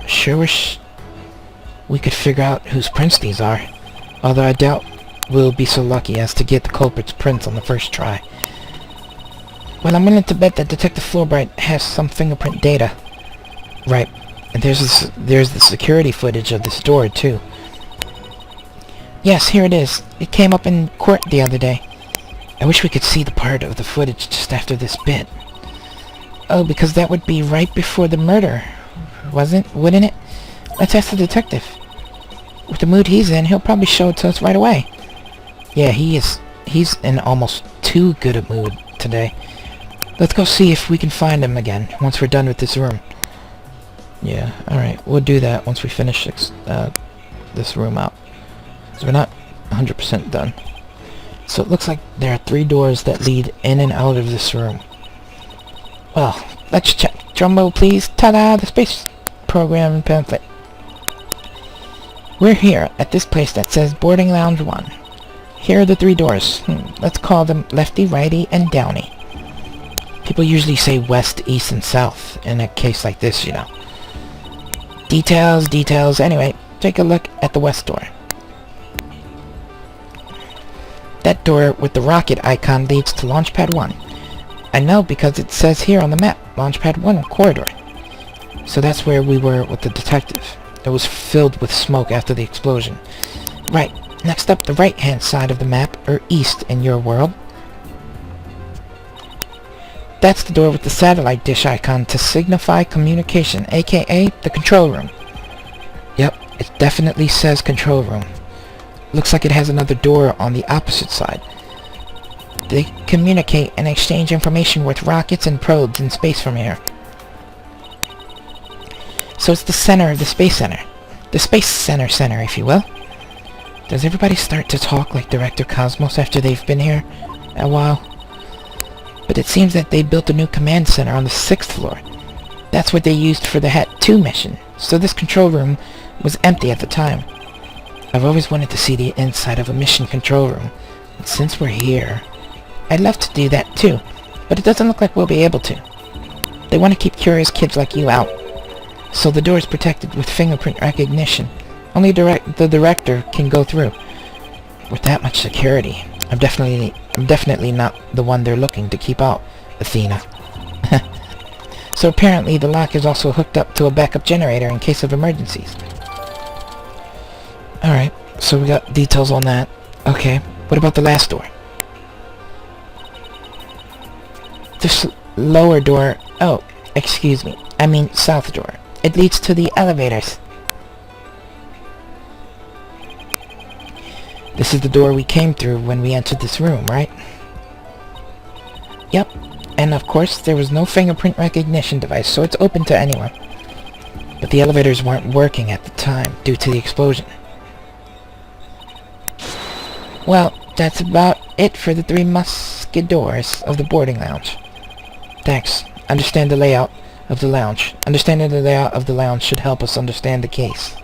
Sure wish we could figure out whose prints these are. Although I doubt we'll be so lucky as to get the culprit's prints on the first try. Well, I'm willing to bet that Detective Floorbright has some fingerprint data. Right. And there's the security footage of this door, too. Yes, here it is. It came up in court the other day. I wish we could see the part of the footage just after this bit. Oh, because that would be right before the murder, wouldn't it? Let's ask the detective. With the mood he's in, he'll probably show it to us right away. Yeah, he's in almost too good a mood today. Let's go see if we can find him again once we're done with this room. Yeah, alright, we'll do that once we finish this room out. So we're not 100% done. So it looks like there are 3 doors that lead in and out of this room. Well, let's check. Drumroll, please. Ta-da! The space program pamphlet. We're here at this place that says Boarding Lounge 1. Here are the 3 doors. Let's call them Lefty, Righty, and Downy. People usually say West, East, and South in a case like this, you know. Details, details. Anyway, take a look at the West door. That door with the rocket icon leads to Launchpad 1. I know because it says here on the map, Launchpad 1 corridor. So that's where we were with the detective. It was filled with smoke after the explosion. Right, next up the right-hand side of the map, or east in your world. That's the door with the satellite dish icon to signify communication, aka the control room. Yep, it definitely says control room. Looks like it has another door on the opposite side. They communicate and exchange information with rockets and probes in space from here. So it's the center of the Space Center. The Space Center, if you will. Does everybody start to talk like Director Cosmos after they've been here a while? But it seems that they built a new command center on the 6th floor. That's what they used for the Hat 2 mission, so this control room was empty at the time. I've always wanted to see the inside of a mission control room, and since we're here, I'd love to do that too, but it doesn't look like we'll be able to. They want to keep curious kids like you out, so the door is protected with fingerprint recognition. Only the director can go through. With that much security, I'm definitely not the one they're looking to keep out, Athena. So apparently the lock is also hooked up to a backup generator in case of emergencies. Alright, so we got details on that. Okay, what about the last door? This lower door... Oh, excuse me. I mean south door. It leads to the elevators. This is the door we came through when we entered this room, right? Yep. And of course, there was no fingerprint recognition device, so it's open to anyone. But the elevators weren't working at the time, due to the explosion. Well, that's about it for the 3 muskedoors of the boarding lounge. Thanks. Understand the layout of the lounge. Understanding the layout of the lounge should help us understand the case.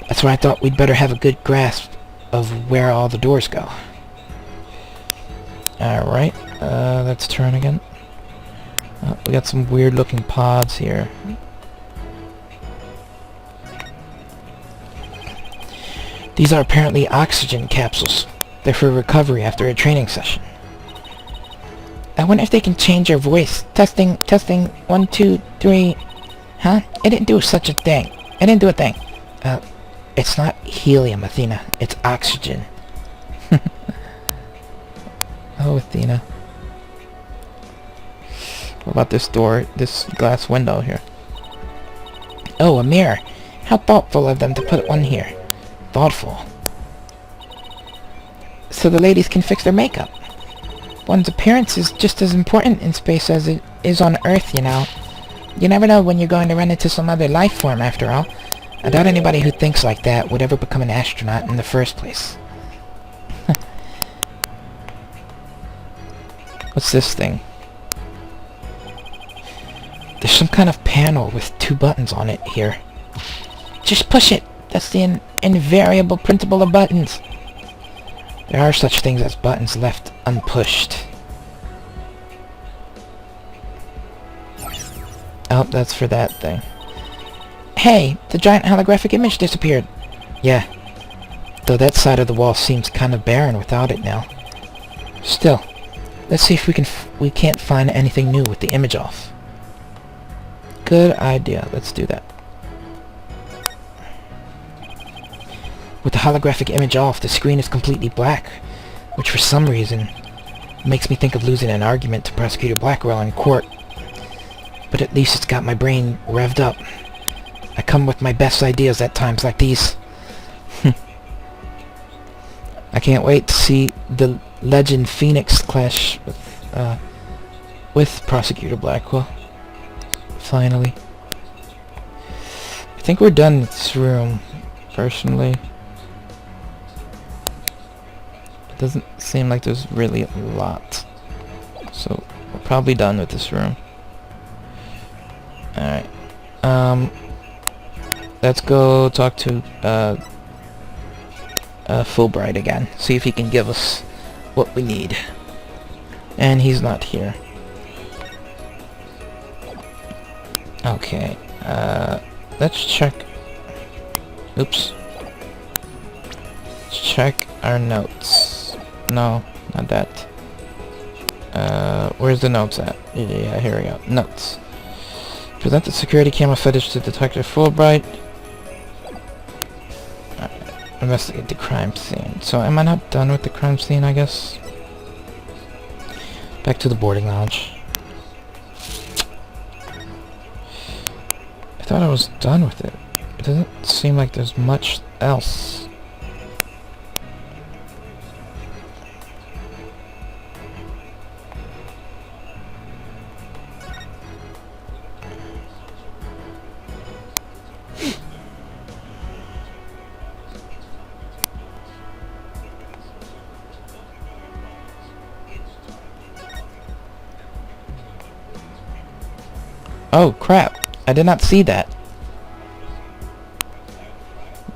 That's why I thought we'd better have a good grasp of where all the doors go. Alright, let's turn again. Oh, we got some weird looking pods here. These are apparently oxygen capsules. They're for recovery after a training session. I wonder if they can change your voice. Testing, testing, 1, 2, 3. Huh? It didn't do such a thing. It didn't do a thing. It's not helium, Athena. It's oxygen. Oh, Athena. What about this door, this glass window here? Oh, a mirror. How thoughtful of them to put one here. Thoughtful. So the ladies can fix their makeup. One's appearance is just as important in space as it is on Earth, you know. You never know when you're going to run into some other life form, after all. I doubt anybody who thinks like that would ever become an astronaut in the first place. What's this thing? There's some kind of panel with 2 buttons on it here. Just push it! That's the invariable principle of buttons. There are such things as buttons left unpushed. Oh, that's for that thing. Hey! The giant holographic image disappeared! Yeah. Though that side of the wall seems kind of barren without it now. Still, let's see if we can't find anything new with the image off. Good idea. Let's do that. With the holographic image off, the screen is completely black, which for some reason makes me think of losing an argument to Prosecutor Blackwell in court. But at least it's got my brain revved up. I come with my best ideas at times like these. I can't wait to see the legend Phoenix clash with Prosecutor Blackwell. Finally. I think we're done with this room, personally. It doesn't seem like there's really a lot. So, we're probably done with this room. Alright. Let's go talk to Fulbright again. See if he can give us what we need. And he's not here. Okay. Let's check. Oops. Let's check our notes. No, not that. Where's the notes at? Yeah, here we go. Notes. Present the security camera footage to Detective Fulbright. Investigate the crime scene. So am I not done with the crime scene, I guess? Back to the boarding lounge. I thought I was done with it. It doesn't seem like there's much else. Oh crap, I did not see that.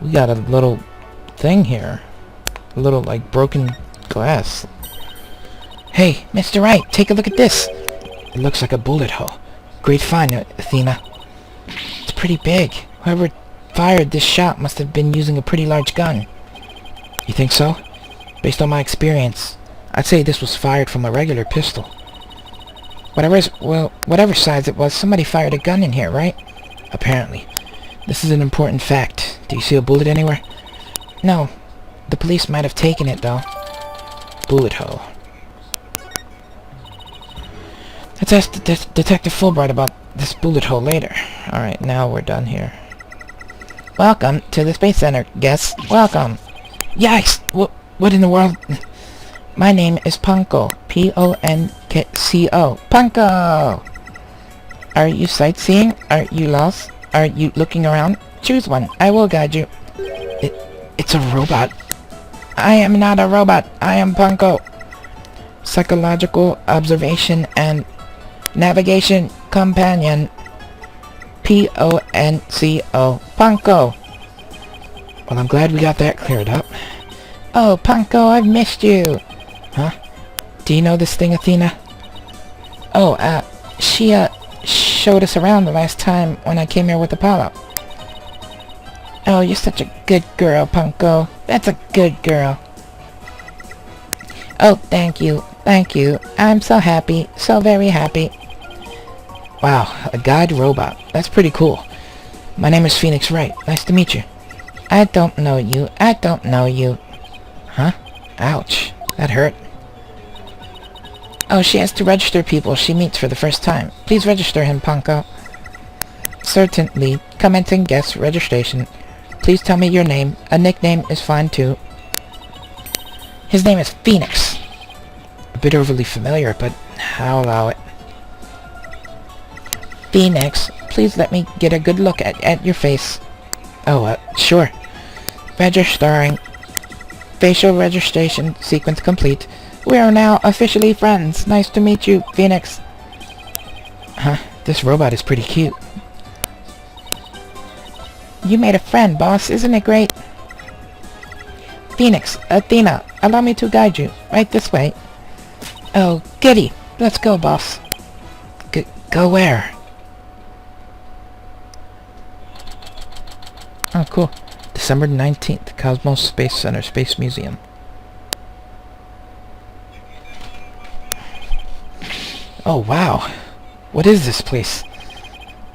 We got a little thing here. A little, like, broken glass. Hey, Mr. Wright, take a look at this. It looks like a bullet hole. Great find, Athena. It's pretty big. Whoever fired this shot must have been using a pretty large gun. You think so? Based on my experience, I'd say this was fired from a regular pistol. Whatever size it was, somebody fired a gun in here, right? Apparently. This is an important fact. Do you see a bullet anywhere? No. The police might have taken it, though. Bullet hole. Let's ask Detective Fulbright about this bullet hole later. Alright, now we're done here. Welcome to the Space Center, guests. Welcome. Yikes! What in the world? My name is Punko. P-O-N-K-C-O. Punko! Are you sightseeing? Are you lost? Are you looking around? Choose one. I will guide you. It's a robot. I am not a robot. I am Punko. Psychological observation and navigation companion. P-O-N-C-O. Punko. Well, I'm glad we got that cleared up. Oh, Punko, I've missed you. Huh? Do you know this thing, Athena? Oh, she, showed us around the last time when I came here with Apollo. Oh, you're such a good girl, Punko. That's a good girl. Oh, thank you. Thank you. I'm so happy. So very happy. Wow, a guide robot. That's pretty cool. My name is Phoenix Wright. Nice to meet you. I don't know you. I don't know you. Huh? Ouch. That hurt. Oh, she has to register people she meets for the first time. Please register him, Panko. Certainly. Commenting guest registration. Please tell me your name. A nickname is fine too. His name is Phoenix. A bit overly familiar, but I'll allow it. Phoenix, please let me get a good look at your face. Oh, sure. Registering. Facial registration sequence complete. We are now officially friends. Nice to meet you, Phoenix. Huh, this robot is pretty cute. You made a friend, boss. Isn't it great? Phoenix, Athena, allow me to guide you. Right this way. Oh, goody. Let's go, boss. Go where? Oh, cool. December 19th, Cosmos Space Center, Space Museum. Oh, wow. What is this place?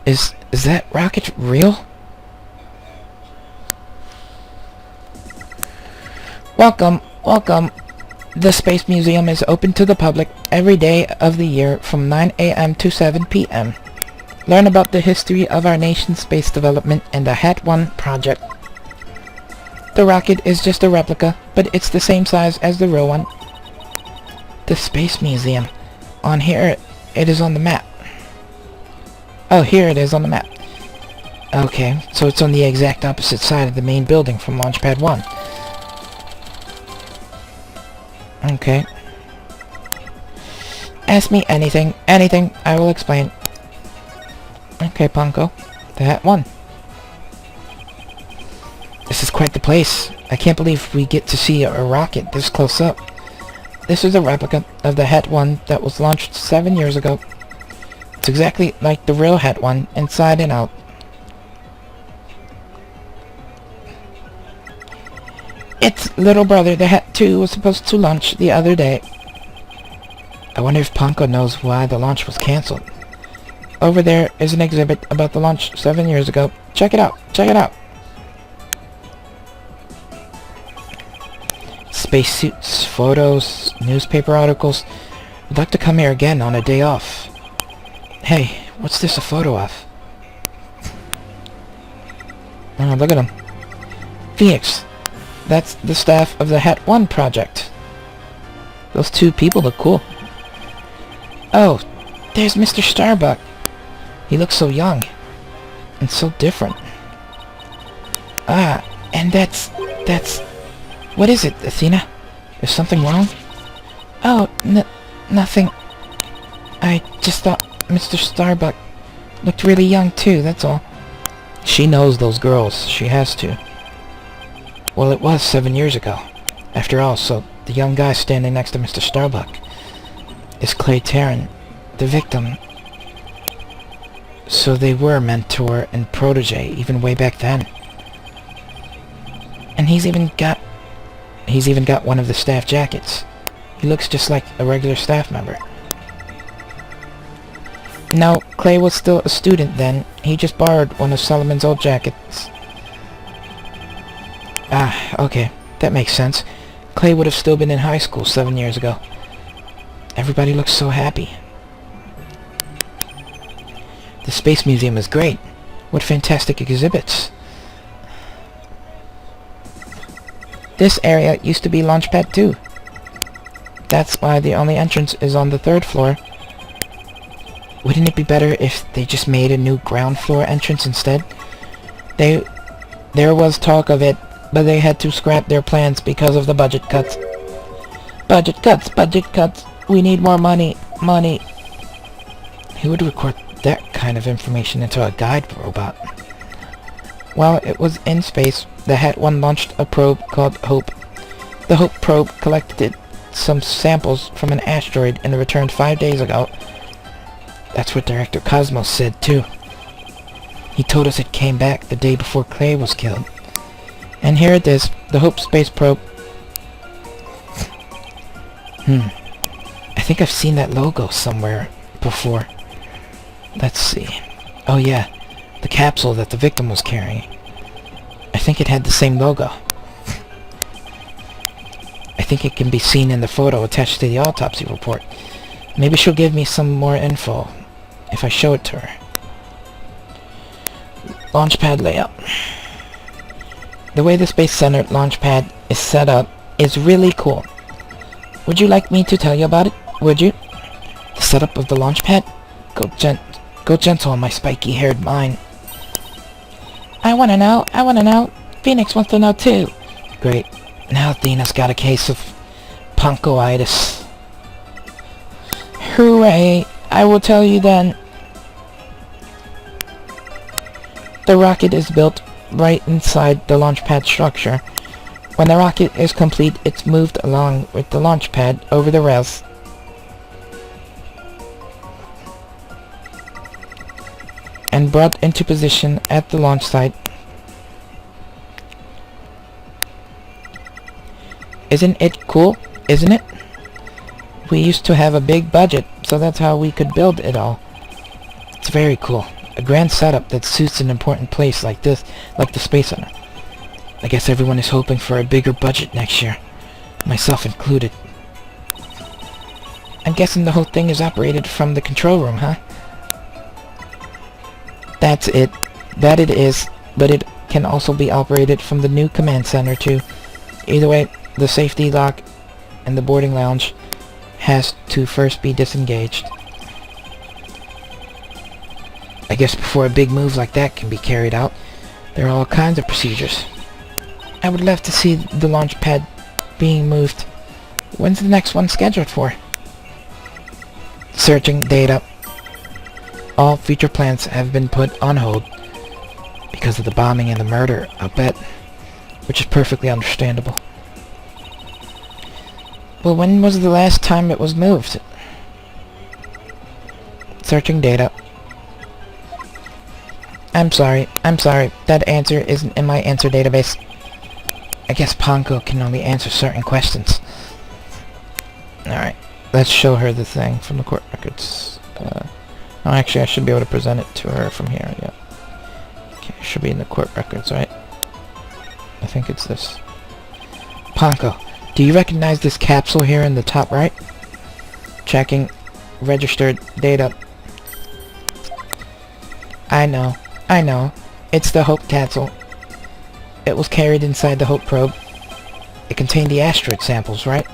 Is that rocket real? Welcome. The Space Museum is open to the public every day of the year from 9 a.m. to 7 p.m. Learn about the history of our nation's space development and the HAT-1 project. The rocket is just a replica, but it's the same size as the real one. The Space Museum. On here, it is on the map. Oh, here it is on the map. Okay, so it's on the exact opposite side of the main building from Launchpad 1. Okay. Ask me anything, I will explain. Okay, Panko. The HAT-1. This is quite the place. I can't believe we get to see a rocket this close up. This is a replica of the HAT-1 that was launched 7 years ago. It's exactly like the real HAT-1, inside and out. Its little brother, the HAT-2, was supposed to launch the other day. I wonder if Panko knows why the launch was cancelled. Over there is an exhibit about the launch 7 years ago. Check it out. Spacesuits, photos, newspaper articles. I'd like to come here again on a day off. Hey, what's this a photo of? Oh, look at him. Phoenix. That's the staff of the HAT-1 project. Those two people look cool. Oh, there's Mr. Starbuck. He looks so young. And so different. Ah, and that's... What is it, Athena? Is something wrong? Oh, nothing. I just thought Mr. Starbuck looked really young too, that's all. She knows those girls. She has to. Well, it was 7 years ago. After all, so the young guy standing next to Mr. Starbuck is Clay Terran, the victim. So they were mentor and protege even way back then. And he's even got one of the staff jackets. He looks just like a regular staff member. No, Clay was still a student then. He just borrowed one of Solomon's old jackets. Ah, okay. That makes sense. Clay would have still been in high school 7 years ago. Everybody looks so happy. The Space Museum is great. What fantastic exhibits. This area used to be Launchpad 2. That's why the only entrance is on the 3rd floor. Wouldn't it be better if they just made a new ground floor entrance instead? There was talk of it, but they had to scrap their plans because of the budget cuts. Budget cuts. We need more money. Who would record that kind of information into a guide robot? While it was in space, the HAT-1 launched a probe called Hope. The Hope probe collected some samples from an asteroid and returned 5 days ago. That's what Director Cosmos said, too. He told us it came back the day before Clay was killed. And here it is, the Hope space probe. I think I've seen that logo somewhere before. Let's see. Oh yeah, the capsule that the victim was carrying. I think it had the same logo. I think it can be seen in the photo attached to the autopsy report. Maybe she'll give me some more info if I show it to her. Launchpad layout. The way the Space Center launchpad is set up is really cool. Would you like me to tell you about it? Would you? The setup of the launchpad? Go gentle on my spiky-haired mind. I wanna know. Phoenix wants to know too. Great. Now Athena's got a case of punkoitis. Hooray! I will tell you then. The rocket is built right inside the launchpad structure. When the rocket is complete, it's moved along with the launchpad over the rails. And brought into position at the launch site. Isn't it cool? Isn't it? We used to have a big budget, so that's how we could build it all. It's very cool. A grand setup that suits an important place like this, like the Space Center. I guess everyone is hoping for a bigger budget next year, myself included. I'm guessing the whole thing is operated from the control room, huh? That's it. That it is, but it can also be operated from the new command center too. Either way, the safety lock and the boarding lounge has to first be disengaged. I guess before a big move like that can be carried out, there are all kinds of procedures. I would love to see the launch pad being moved. When's the next one scheduled for? Searching data. All future plans have been put on hold because of the bombing and the murder, I'll bet, which is perfectly understandable. Well, when was the last time it was moved? Searching data. I'm sorry. That answer isn't in my answer database. I guess Ponko can only answer certain questions. Alright, let's show her the thing from the court records. Oh, actually, I should be able to present it to her from here, yeah. Okay, it should be in the court records, right? I think it's this. Ponko, do you recognize this capsule here in the top right? Checking registered data. I know. It's the Hope capsule. It was carried inside the Hope probe. It contained the asteroid samples, right?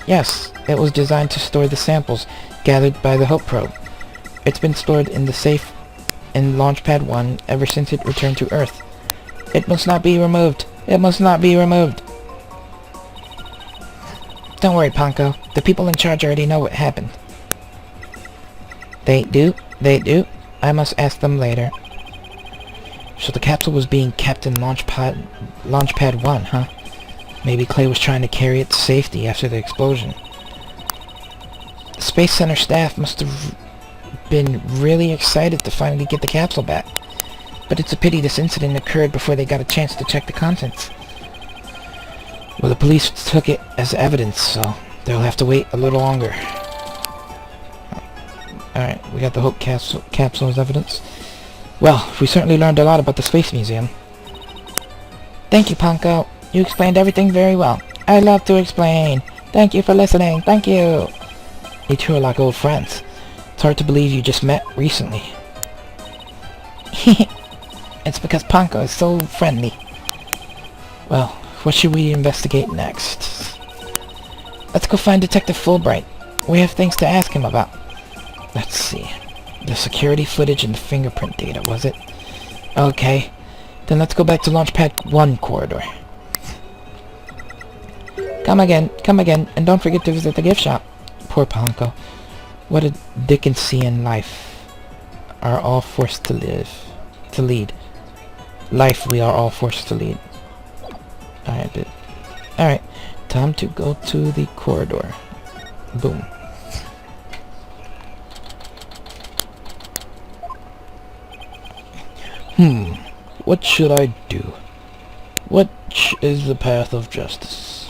Yes, it was designed to store the samples gathered by the Hope probe. It's been stored in the safe in Launchpad 1 ever since it returned to Earth. It must not be removed. It must not be removed. Don't worry, Ponko. The people in charge already know what happened. They do? They do? I must ask them later. So the capsule was being kept in Launchpad 1, huh? Maybe Clay was trying to carry it to safety after the explosion. The Space Center staff must have been really excited to finally get the capsule back. But it's a pity this incident occurred before they got a chance to check the contents. Well, the police took it as evidence, so they'll have to wait a little longer. Alright, we got the Hope capsule as evidence. Well, we certainly learned a lot about the Space Museum. Thank you, Ponko. You explained everything very well. I love to explain. Thank you for listening. Thank you. You two are like old friends. It's hard to believe you just met recently. It's because Ponko is so friendly. Well, what should we investigate next? Let's go find Detective Fulbright. We have things to ask him about. Let's see. The security footage and the fingerprint data, was it? Okay. Then let's go back to Launchpad 1 corridor. Come again, and don't forget to visit the gift shop. Poor Ponko. What a Dickensian life are all forced to lead. Life we are all forced to lead. Alright, time to go to the corridor. Boom. What should I do? Which is the path of justice?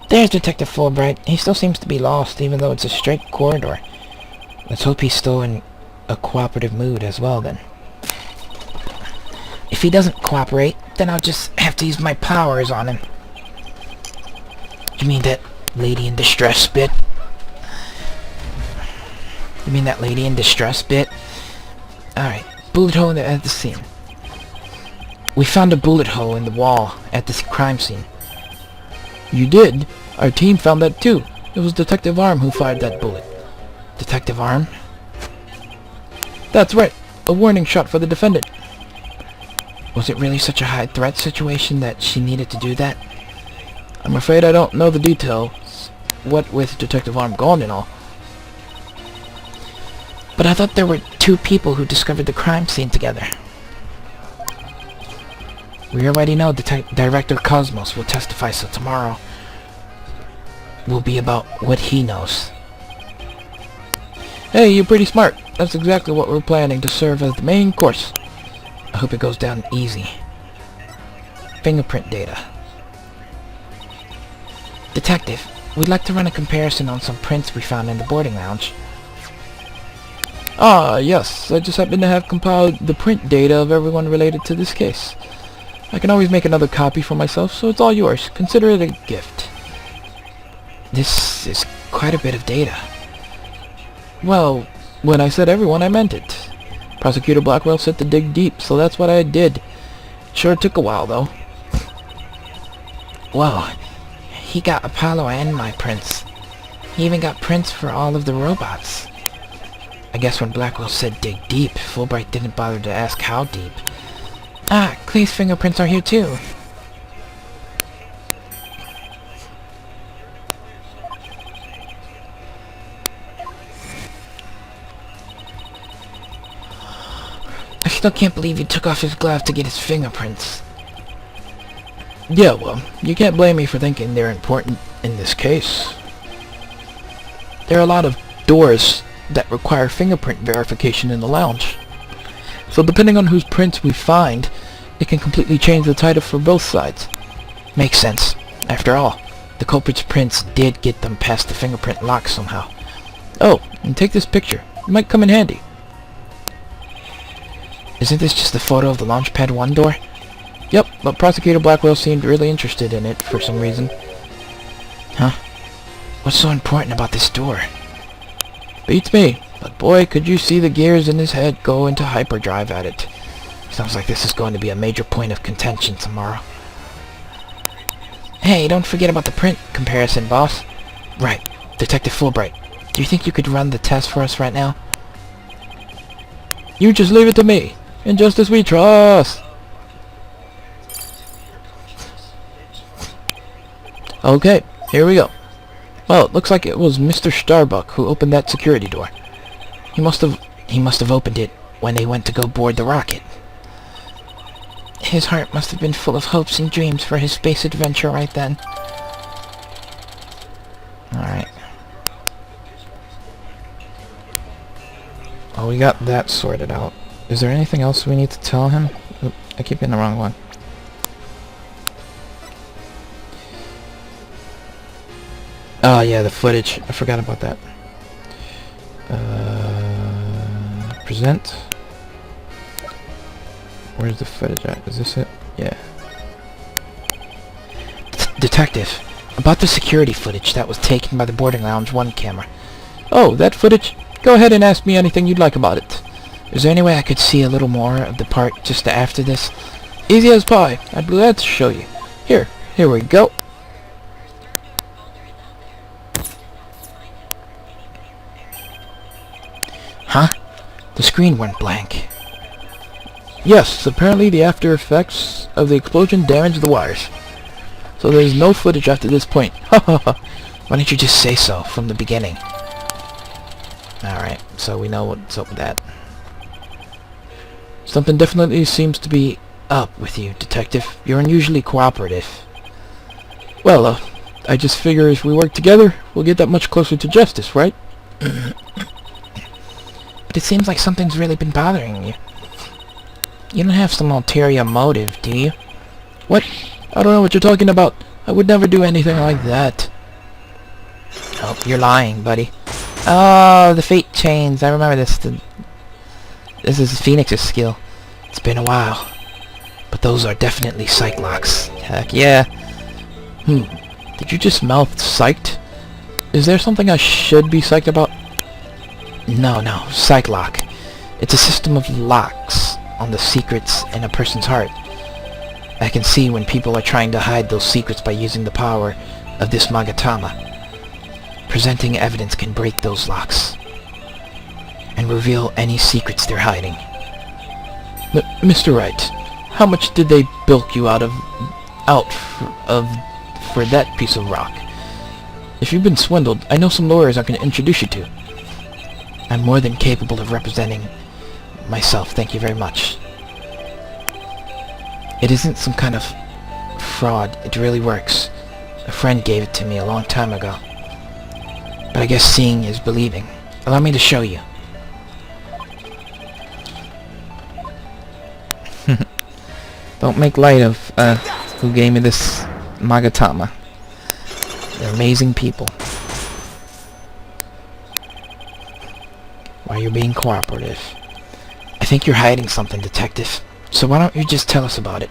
There's Detective Fulbright. He still seems to be lost, even though it's a straight corridor. Let's hope he's still in a cooperative mood as well, then. If he doesn't cooperate, then I'll just have to use my powers on him. You mean that lady in distress bit? You mean that lady in distress bit? Alright, bullet hole at the scene. We found a bullet hole in the wall at this crime scene. You did? Our team found that too. It was Detective Arm who fired that bullet. Detective Arm? That's right. A warning shot for the defendant. Was it really such a high threat situation that she needed to do that? I'm afraid I don't know the details. What with Detective Arm gone and all. But I thought there were two people who discovered the crime scene together. We already know Director Cosmos will testify, so tomorrow will be about what he knows. Hey, you're pretty smart. That's exactly what we're planning to serve as the main course. I hope it goes down easy. Fingerprint data. Detective, we'd like to run a comparison on some prints we found in the boarding lounge. Ah, yes. I just happen to have compiled the print data of everyone related to this case. I can always make another copy for myself, so it's all yours. Consider it a gift. This is quite a bit of data. Well, when I said everyone, I meant it. Prosecutor Blackwell said to dig deep, so that's what I did. Sure took a while, though. Whoa. He got Apollo and my prints. He even got prints for all of the robots. I guess when Blackwell said dig deep, Fulbright didn't bother to ask how deep. Ah, Clee's fingerprints are here too. I still can't believe he took off his glove to get his fingerprints. Yeah, well, you can't blame me for thinking they're important in this case. There are a lot of doors that require fingerprint verification in the lounge. So depending on whose prints we find, it can completely change the title for both sides. Makes sense. After all, the culprit's prints did get them past the fingerprint lock somehow. Oh, and take this picture. It might come in handy. Isn't this just a photo of the Launchpad 1 door? Yep, but Prosecutor Blackwell seemed really interested in it for some reason. Huh? What's so important about this door? Beats me, but boy, could you see the gears in his head go into hyperdrive at it. Sounds like this is going to be a major point of contention tomorrow. Hey, don't forget about the print comparison, boss. Right, Detective Fulbright. Do you think you could run the test for us right now? You just leave it to me. In justice we trust. Okay, here we go. Well, it looks like it was Mr. Starbuck who opened that security door. He must have opened it when they went to go board the rocket. His heart must have been full of hopes and dreams for his space adventure right then. Alright. Oh, we got that sorted out. Is there anything else we need to tell him? Oop, I keep getting the wrong one. Oh yeah, the footage. I forgot about that. Present. Where's the footage at? Is this it? Yeah. Detective, about the security footage that was taken by the boarding lounge 1 camera. Oh, that footage? Go ahead and ask me anything you'd like about it. Is there any way I could see a little more of the part just after this? Easy as pie. I'd be glad to show you. Here we go. Huh? The screen went blank. Yes, apparently the after effects of the explosion damaged the wires. So there's no footage after this point. Ha ha ha. Why didn't you just say so from the beginning? Alright, so we know what's up with that. Something definitely seems to be up with you, Detective. You're unusually cooperative. Well, I just figure if we work together, we'll get that much closer to justice, right? But it seems like something's really been bothering you. You don't have some ulterior motive, do you? What? I don't know what you're talking about. I would never do anything like that. Oh, you're lying, buddy. Oh, the fate chains. I remember this. This is Phoenix's skill. It's been a while. But those are definitely psych locks. Heck yeah. Did you just mouth psyched? Is there something I should be psyched about? No, psych lock. It's a system of locks on the secrets in a person's heart. I can see when people are trying to hide those secrets by using the power of this Magatama. Presenting evidence can break those locks and reveal any secrets they're hiding. Mr. Wright, how much did they bilk you out for that piece of rock? If you've been swindled, I know some lawyers I can introduce you to. I'm more than capable of representing myself, thank you very much. It isn't some kind of fraud, it really works. A friend gave it to me a long time ago. But I guess seeing is believing. Allow me to show you. Don't make light of who gave me this Magatama. They're amazing people. Why you're being cooperative. I think you're hiding something, Detective. So why don't you just tell us about it?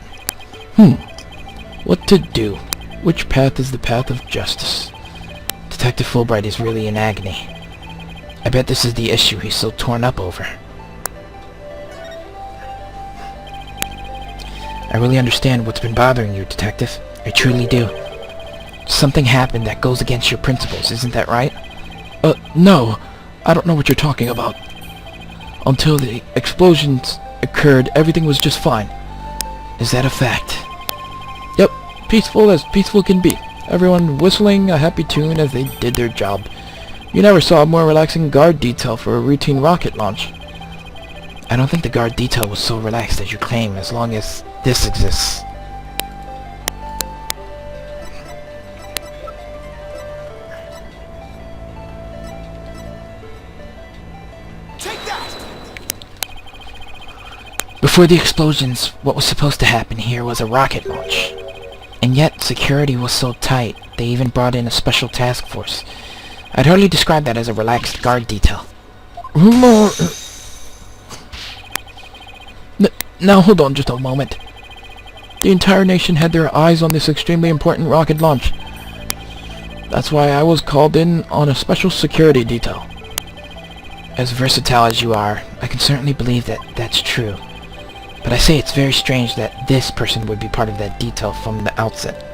What to do? Which path is the path of justice? Detective Fulbright is really in agony. I bet this is the issue he's so torn up over. I really understand what's been bothering you, Detective. I truly do. Something happened that goes against your principles, isn't that right? No. I don't know what you're talking about. Until the explosions occurred, everything was just fine. Is that a fact? Yep, peaceful as peaceful can be. Everyone whistling a happy tune as they did their job. You never saw a more relaxing guard detail for a routine rocket launch. I don't think the guard detail was so relaxed as you claim, as long as this exists. Before the explosions, what was supposed to happen here was a rocket launch. And yet, security was so tight, they even brought in a special task force. I'd hardly describe that as a relaxed guard detail. Now hold on just a moment. The entire nation had their eyes on this extremely important rocket launch. That's why I was called in on a special security detail. As versatile as you are, I can certainly believe that that's true. But I say it's very strange that this person would be part of that detail from the outset.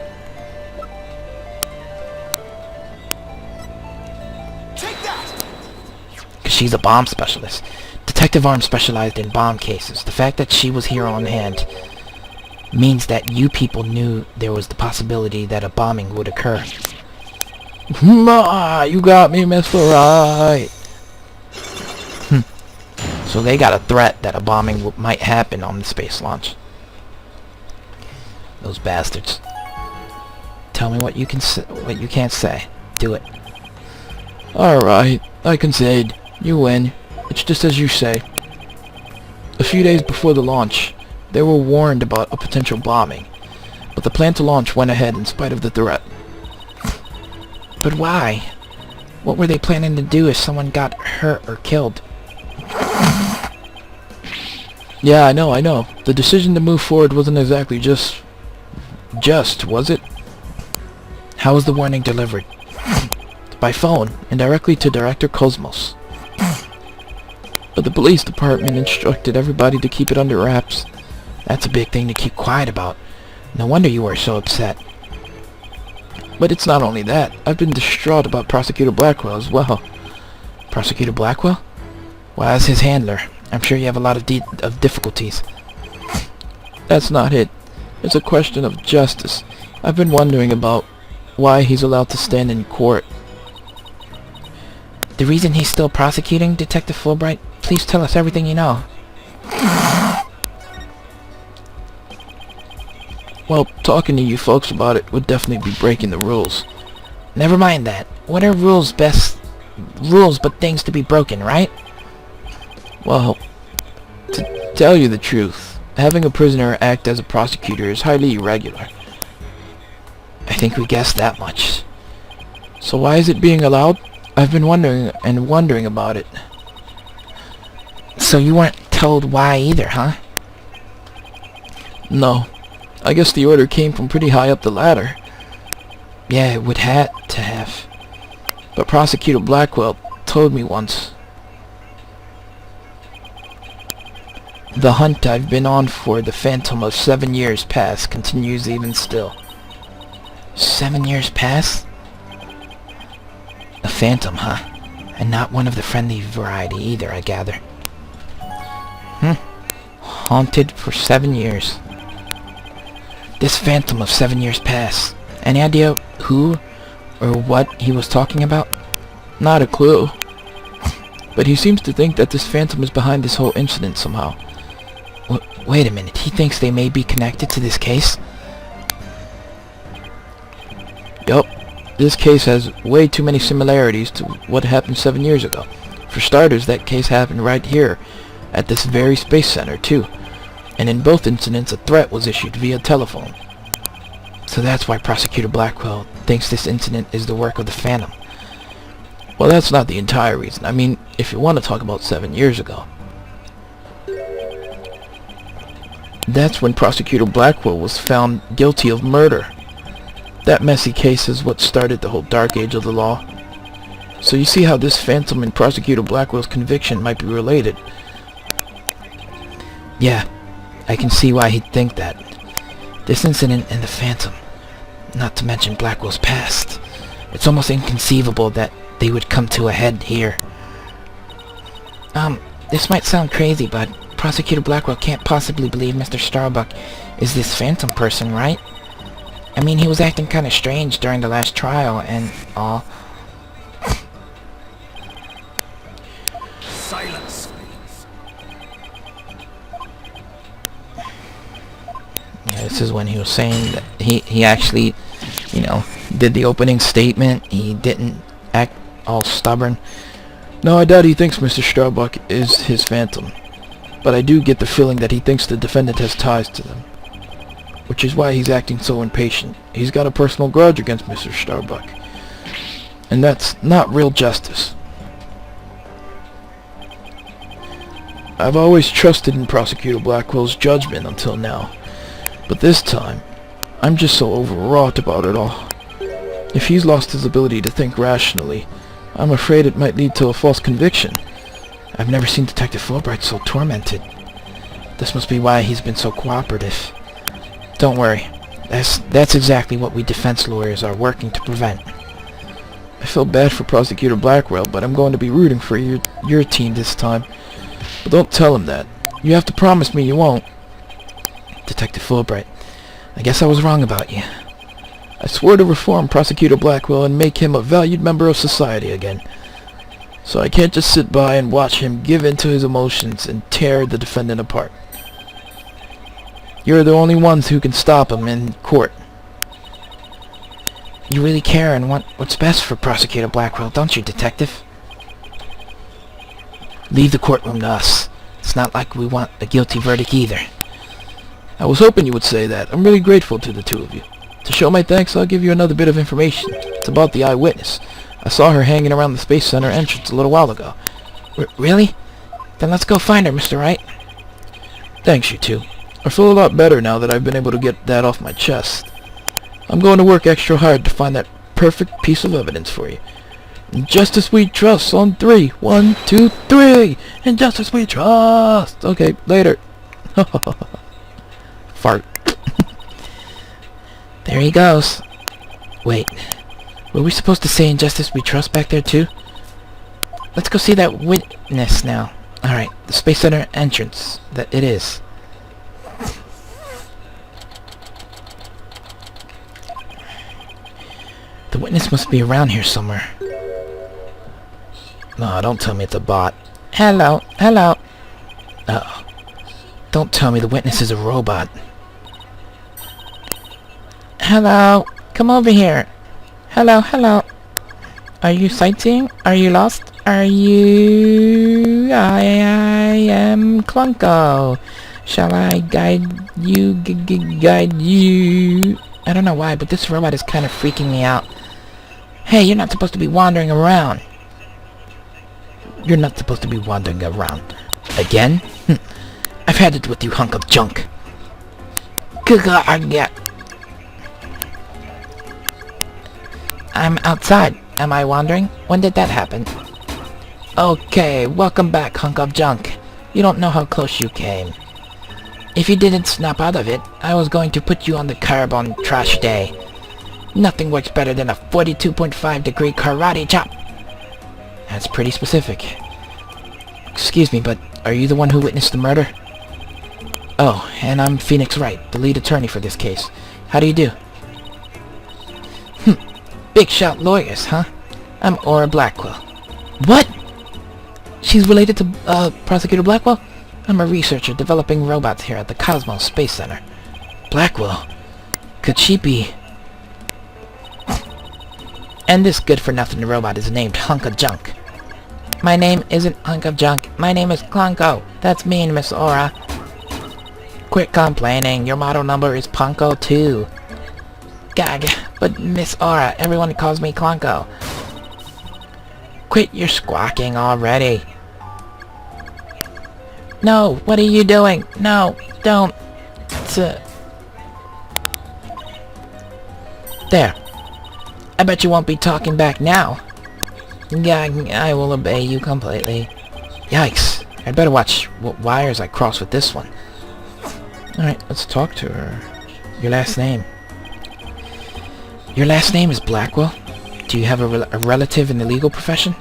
Take that! 'Cause she's a bomb specialist. Detective Arm specialized in bomb cases. The fact that she was here on hand means that you people knew there was the possibility that a bombing would occur. You got me, Mr. Wright. So they got a threat that a bombing might happen on the space launch. Those bastards. Tell me what you can what you can't say. Do it. Alright, I concede. You win. It's just as you say. A few days before the launch, they were warned about a potential bombing, but the plan to launch went ahead in spite of the threat. But why? What were they planning to do if someone got hurt or killed? Yeah, I know. The decision to move forward wasn't exactly just, was it? How was the warning delivered? By phone, and directly to Director Cosmos. But the police department instructed everybody to keep it under wraps. That's a big thing to keep quiet about. No wonder you were so upset. But it's not only that. I've been distraught about Prosecutor Blackwell as well. Prosecutor Blackwell? Well, as his handler, I'm sure you have a lot of difficulties. That's not it. It's a question of justice. I've been wondering about why he's allowed to stand in court. The reason he's still prosecuting, Detective Fulbright? Please tell us everything you know. Well, talking to you folks about it would definitely be breaking the rules. Never mind that. What are rules but things to be broken, right? Well, to tell you the truth, having a prisoner act as a prosecutor is highly irregular. I think we guessed that much. So why is it being allowed? I've been wondering about it. So you weren't told why either, huh? No. I guess the order came from pretty high up the ladder. Yeah, it would have to have. But Prosecutor Blackwell told me once. The hunt I've been on for the phantom of 7 years past continues even still. 7 years past? A phantom, huh? And not one of the friendly variety either, I gather. Haunted for 7 years. This phantom of 7 years past. Any idea who or what he was talking about? Not a clue. But he seems to think that this phantom is behind this whole incident somehow. Wait a minute, he thinks they may be connected to this case? Yup. This case has way too many similarities to what happened 7 years ago. For starters, that case happened right here, at this very space center, too. And in both incidents, a threat was issued via telephone. So that's why Prosecutor Blackwell thinks this incident is the work of the Phantom. Well, that's not the entire reason. I mean, if you want to talk about 7 years ago. That's when Prosecutor Blackwell was found guilty of murder. That messy case is what started the whole dark age of the law. So you see how this phantom and Prosecutor Blackwell's conviction might be related. Yeah, I can see why he'd think that. This incident and the phantom, not to mention Blackwell's past. It's almost inconceivable that they would come to a head here. This might sound crazy, but Prosecutor Blackwell can't possibly believe Mr. Starbuck is this phantom person, right? I mean, he was acting kind of strange during the last trial and all. Silence. Yeah, this is when he was saying that he actually, you know, did the opening statement. He didn't act all stubborn. No, I doubt he thinks Mr. Starbuck is his phantom. But I do get the feeling that he thinks the defendant has ties to them. Which is why he's acting so impatient. He's got a personal grudge against Mr. Starbuck. And that's not real justice. I've always trusted in Prosecutor Blackwell's judgment until now. But this time, I'm just so overwrought about it all. If he's lost his ability to think rationally, I'm afraid it might lead to a false conviction. I've never seen Detective Fulbright so tormented. This must be why he's been so cooperative. Don't worry. That's exactly what we defense lawyers are working to prevent. I feel bad for Prosecutor Blackwell, but I'm going to be rooting for your team this time. But don't tell him that. You have to promise me you won't. Detective Fulbright, I guess I was wrong about you. I swore to reform Prosecutor Blackwell and make him a valued member of society again. So I can't just sit by and watch him give in to his emotions and tear the defendant apart. You're the only ones who can stop him in court. You really care and want what's best for Prosecutor Blackwell, don't you, Detective? Leave the courtroom to us. It's not like we want a guilty verdict either. I was hoping you would say that. I'm really grateful to the two of you. To show my thanks, I'll give you another bit of information. It's about the eyewitness. I saw her hanging around the Space Center entrance a little while ago. Really? Then let's go find her, Mr. Wright. Thanks, you two. I feel a lot better now that I've been able to get that off my chest. I'm going to work extra hard to find that perfect piece of evidence for you. In justice we trust on 3. 1, 2, 3. In justice we trust. Okay, later. Fart. There he goes. Wait. Were we supposed to say in justice we trust back there too? Let's go see that witness now. Alright, the Space Center entrance. That it is. The witness must be around here somewhere. No, don't tell me it's a bot. Hello, hello. Uh-oh. Don't tell me the witness is a robot. Hello, come over here. Hello, hello. Are you sightseeing? Are you lost? Are you... I am Clunko. Shall I guide you, guide you? I don't know why, but this robot is kind of freaking me out. Hey, you're not supposed to be wandering around. You're not supposed to be wandering around. Again? I've had it with you, hunk of junk. I'm outside. Am I wandering? When did that happen? Okay, welcome back, hunk of junk. You don't know how close you came. If you didn't snap out of it, I was going to put you on the curb on trash day. Nothing works better than a 42.5-degree karate chop. That's pretty specific. Excuse me, but are you the one who witnessed the murder? Oh, and I'm Phoenix Wright, the lead attorney for this case. How do you do? Big shot lawyers, huh? I'm Aura Blackwell. What? She's related to, Prosecutor Blackwell? I'm a researcher developing robots here at the Cosmos Space Center. Blackwell? Could she be... And this good-for-nothing robot is named Hunk of Junk. My name isn't Hunk of Junk. My name is Clunko. That's mean, Miss Aura. Quit complaining. Your model number is Punko 2. Gag. But Miss Aura, everyone calls me Clunko. Quit your squawking already. No, what are you doing? No, don't. There. I bet you won't be talking back now. Gag, I will obey you completely. Yikes. I'd better watch what wires I cross with this one. Alright, let's talk to her. Your last name. Your last name is Blackwell? Do you have a relative in the legal profession?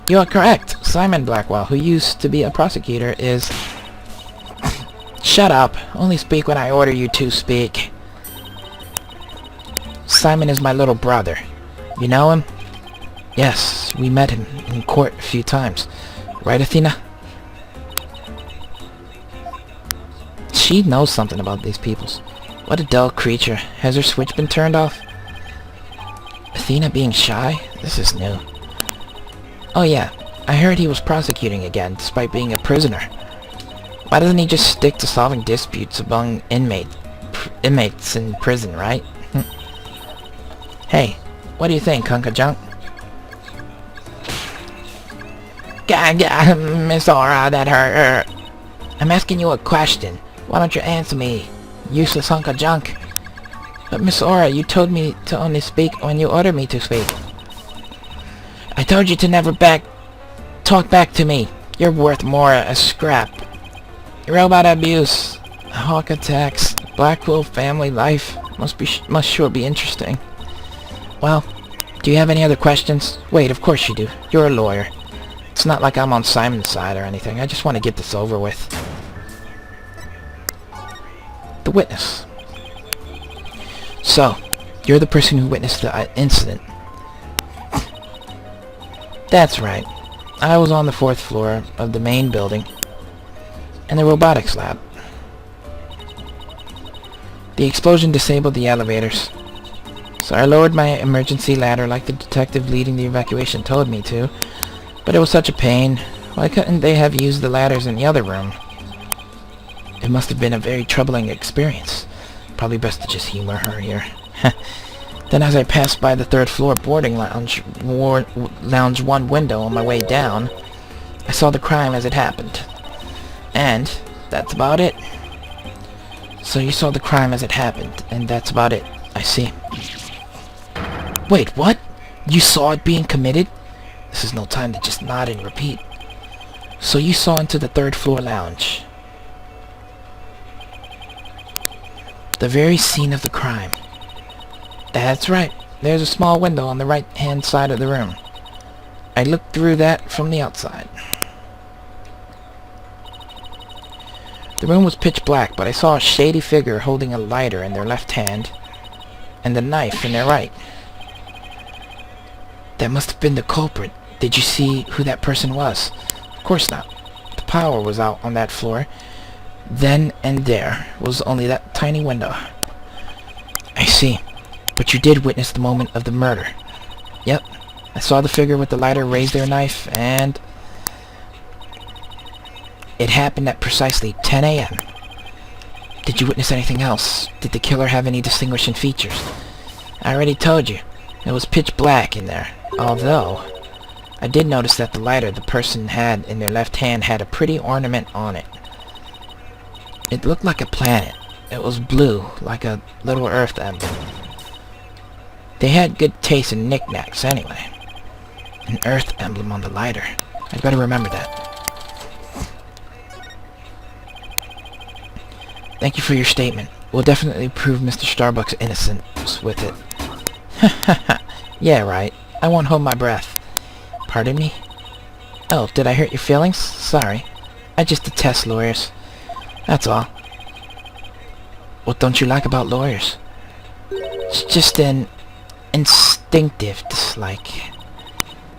You are correct. Simon Blackwell, who used to be a prosecutor, is... Shut up. Only speak when I order you to speak. Simon is my little brother. You know him? Yes, we met him in court a few times. Right, Athena? She knows something about these peoples. What a dull creature. Has her switch been turned off? Athena being shy? This is new. Oh yeah, I heard he was prosecuting again, despite being a prisoner. Why doesn't he just stick to solving disputes among inmates in prison, right? Hey, what do you think, Hunk of Junk? Gag, Miss Aura, that hurt. I'm asking you a question. Why don't you answer me, useless hunk of junk? But Miss Aura, you told me to only speak when you ordered me to speak. I told you to never talk back to me. You're worth more a scrap. Robot abuse, hawk attacks, Blackwell family life must sure be interesting. Well, do you have any other questions? Wait, of course you do. You're a lawyer. It's not like I'm on Simon's side or anything. I just want to get this over with. The witness. So, you're the person who witnessed the incident. That's right. I was on the 4th floor of the main building in the robotics lab. The explosion disabled the elevators, so I lowered my emergency ladder like the detective leading the evacuation told me to, but it was such a pain. Why couldn't they have used the ladders in the other room? It must have been a very troubling experience. Probably best to just humor her here. Then as I passed by the 3rd floor boarding lounge 1 window on my way down, I saw the crime as it happened. And that's about it. So you saw the crime as it happened, and that's about it. I see. Wait, what? You saw it being committed? This is no time to just nod and repeat. So you saw into the 3rd floor lounge. The very scene of the crime. That's right. There's a small window on the right-hand side of the room. I looked through that from the outside. The room was pitch black, but I saw a shady figure holding a lighter in their left hand and a knife in their right. That must have been the culprit. Did you see who that person was? Of course not. The power was out on that floor. Then and there was only that tiny window. I see. But you did witness the moment of the murder. Yep. I saw the figure with the lighter raise their knife, and it happened at precisely 10 a.m. Did you witness anything else? Did the killer have any distinguishing features? I already told you. It was pitch black in there. Although, I did notice that the lighter the person had in their left hand had a pretty ornament on it. It looked like a planet. It was blue, like a little Earth emblem. They had good taste in knickknacks anyway. An Earth emblem on the lighter. I'd better remember that. Thank you for your statement. We'll definitely prove Mr. Starbuck's innocence with it. Yeah, right. I won't hold my breath. Pardon me? Oh, did I hurt your feelings? Sorry. I just detest lawyers. That's all. What don't you like about lawyers? It's just an instinctive dislike.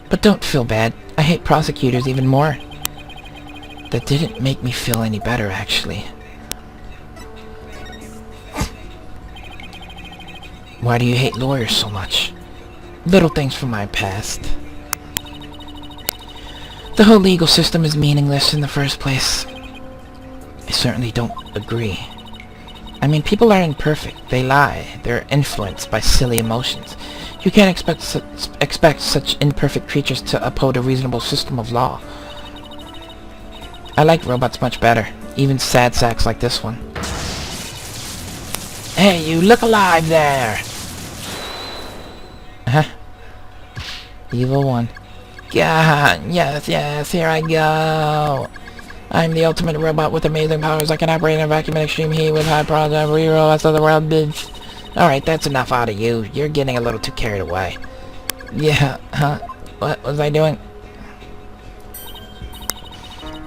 But don't feel bad. I hate prosecutors even more. That didn't make me feel any better, actually. Why do you hate lawyers so much? Little things from my past. The whole legal system is meaningless in the first place. I certainly don't agree. I mean, people are imperfect. They lie. They're influenced by silly emotions. You can't expect such imperfect creatures to uphold a reasonable system of law. I like robots much better. Even sad sacks like this one. Hey, you look alive there! Huh? Evil one. God, yes, here I go! I'm the ultimate robot with amazing powers. I can operate in a vacuum in extreme heat with high powers and reroll rest of the world, bitch. Alright, that's enough out of you. You're getting a little too carried away. Yeah, huh? What was I doing?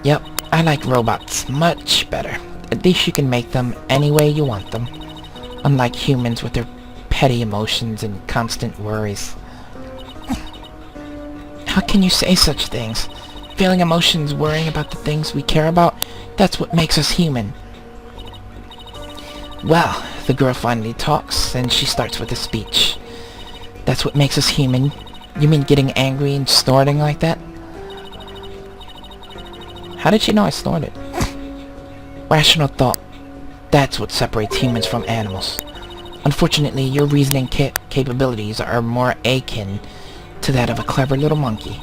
Yep, I like robots much better. At least you can make them any way you want them. Unlike humans with their petty emotions and constant worries. How can you say such things? Feeling emotions, worrying about the things we care about, that's what makes us human. Well, the girl finally talks, and she starts with a speech. That's what makes us human. You mean getting angry and snorting like that? How did she know I snorted? Rational thought. That's what separates humans from animals. Unfortunately, your reasoning capabilities are more akin to that of a clever little monkey.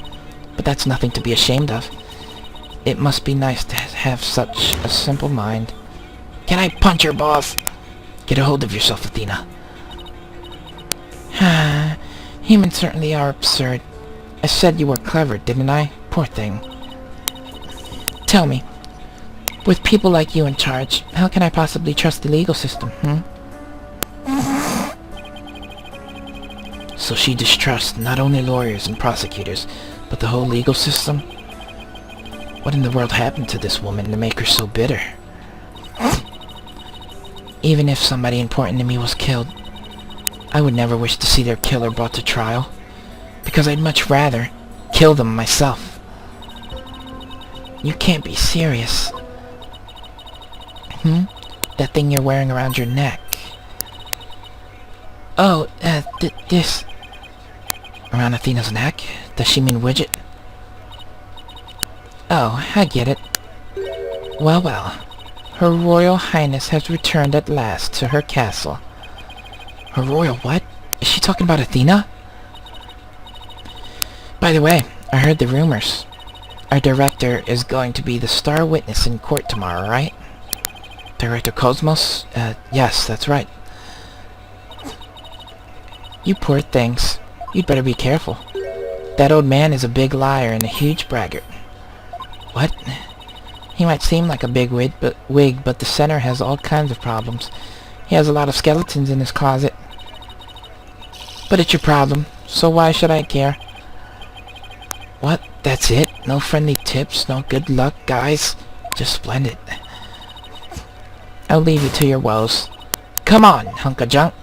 But that's nothing to be ashamed of. It must be nice to have such a simple mind. Can I punch your boss? Get a hold of yourself, Athena. Humans certainly are absurd. I said you were clever, didn't I? Poor thing. Tell me, with people like you in charge, how can I possibly trust the legal system, So she distrusts not only lawyers and prosecutors, but the whole legal system? What in the world happened to this woman to make her so bitter? Even if somebody important to me was killed, I would never wish to see their killer brought to trial, because I'd much rather kill them myself. You can't be serious. That thing you're wearing around your neck. Oh, this... Around Athena's neck? Does she mean widget? Oh, I get it. Well, well. Her Royal Highness has returned at last to her castle. Her royal what? Is she talking about Athena? By the way, I heard the rumors. Our director is going to be the star witness in court tomorrow, right? Director Cosmos? Yes, that's right. You poor things. You'd better be careful. That old man is a big liar and a huge braggart. What? He might seem like a big wig, but the center has all kinds of problems. He has a lot of skeletons in his closet. But it's your problem, so why should I care? What? That's it? No friendly tips? No good luck, guys? Just splendid. I'll leave you to your woes. Come on, hunk of junk.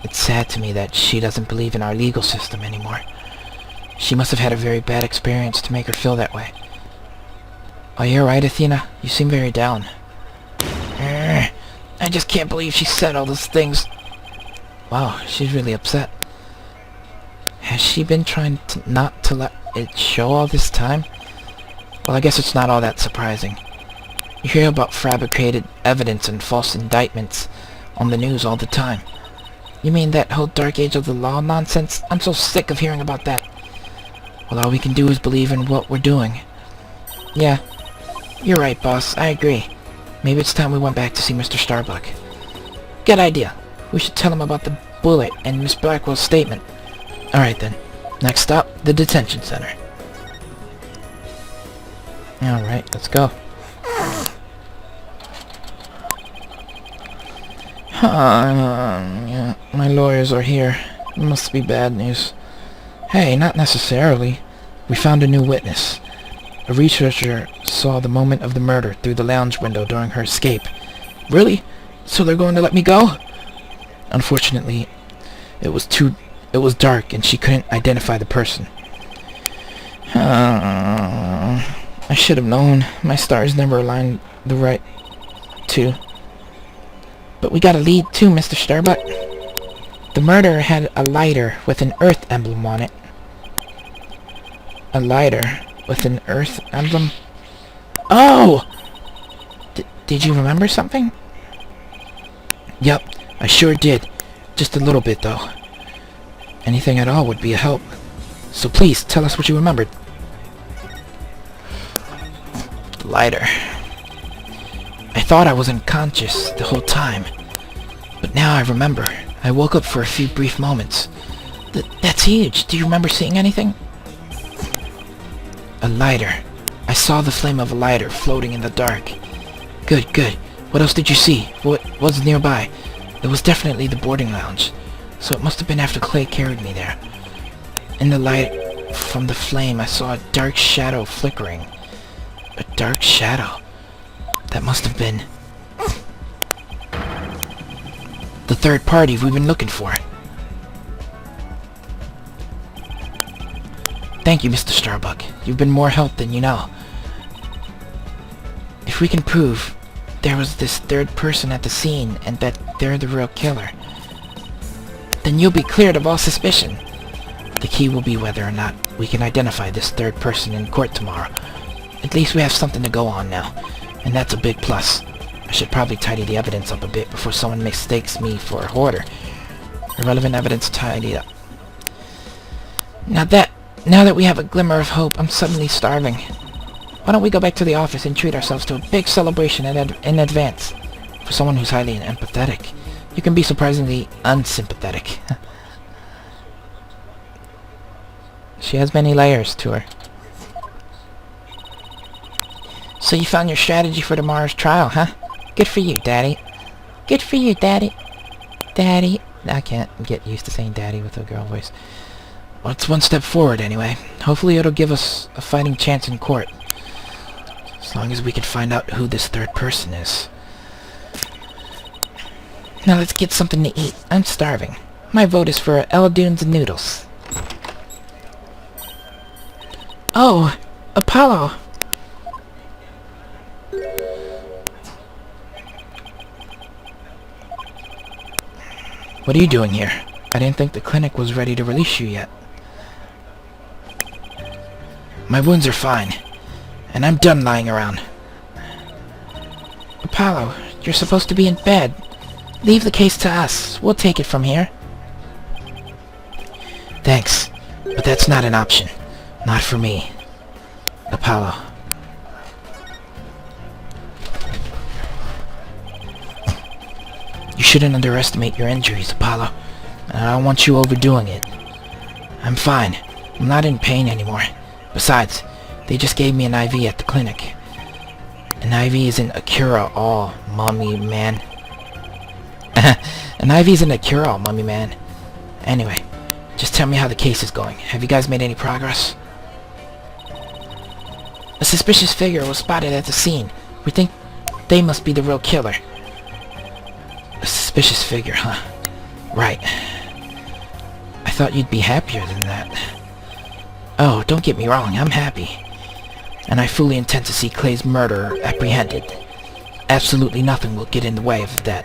It's sad to me that she doesn't believe in our legal system anymore. She must have had a very bad experience to make her feel that way. Are you alright, Athena? You seem very down. I just can't believe she said all those things. Wow, she's really upset. Has she been trying not to let it show all this time? Well, I guess it's not all that surprising. You hear about fabricated evidence and false indictments on the news all the time. You mean that whole dark age of the law nonsense? I'm so sick of hearing about that. Well, all we can do is believe in what we're doing. Yeah, you're right, boss. I agree. Maybe it's time we went back to see Mr. Starbuck. Good idea. We should tell him about the bullet and Miss Blackwell's statement. Alright then. Next stop, the detention center. Alright, let's go. Yeah, my lawyers are here. It must be bad news. Hey, not necessarily. We found a new witness. A researcher saw the moment of the murder through the lounge window during her escape. Really? So they're going to let me go? Unfortunately, it was dark and she couldn't identify the person. I should have known. My stars never aligned the right two. But we got a lead too, Mr. Starbuck. The murderer had a lighter with an Earth emblem on it. A lighter with an Earth emblem? Oh! Did you remember something? Yep, I sure did. Just a little bit, though. Anything at all would be a help. So please, tell us what you remembered. The lighter. I thought I was unconscious the whole time. But now I remember. I woke up for a few brief moments. That's huge. Do you remember seeing anything? A lighter. I saw the flame of a lighter floating in the dark. Good, good. What else did you see? What was nearby? It was definitely the boarding lounge. So it must have been after Clay carried me there. In the light from the flame, I saw a dark shadow flickering. A dark shadow. That must have been the third party we've been looking for. Thank you, Mr. Starbuck. You've been more help than you know. If we can prove there was this third person at the scene and that they're the real killer, then you'll be cleared of all suspicion. The key will be whether or not we can identify this third person in court tomorrow. At least we have something to go on now, and that's a big plus. I should probably tidy the evidence up a bit before someone mistakes me for a hoarder. Irrelevant evidence tidied up. Now that we have a glimmer of hope, I'm suddenly starving. Why don't we go back to the office and treat ourselves to a big celebration in advance? For someone who's highly empathetic, you can be surprisingly unsympathetic. She has many layers to her. So you found your strategy for tomorrow's trial, huh? Good for you, Daddy. Good for you, Daddy. Daddy. I can't get used to saying Daddy with a girl voice. Well, it's one step forward, anyway. Hopefully it'll give us a fighting chance in court. As long as we can find out who this third person is. Now let's get something to eat. I'm starving. My vote is for Dunes and noodles. Oh! Apollo! What are you doing here? I didn't think the clinic was ready to release you yet. My wounds are fine, and I'm done lying around. Apollo, you're supposed to be in bed. Leave the case to us. We'll take it from here. Thanks, but that's not an option. Not for me. Apollo. You shouldn't underestimate your injuries, Apollo. And I don't want you overdoing it. I'm fine. I'm not in pain anymore. Besides, they just gave me an IV at the clinic. An IV isn't a cure-all, mummy man. An IV isn't a cure-all, mummy man. Anyway, just tell me how the case is going. Have you guys made any progress? A suspicious figure was spotted at the scene. We think they must be the real killer. A suspicious figure, huh? Right. I thought you'd be happier than that. Oh, don't get me wrong, I'm happy. And I fully intend to see Clay's murderer apprehended. Absolutely nothing will get in the way of that.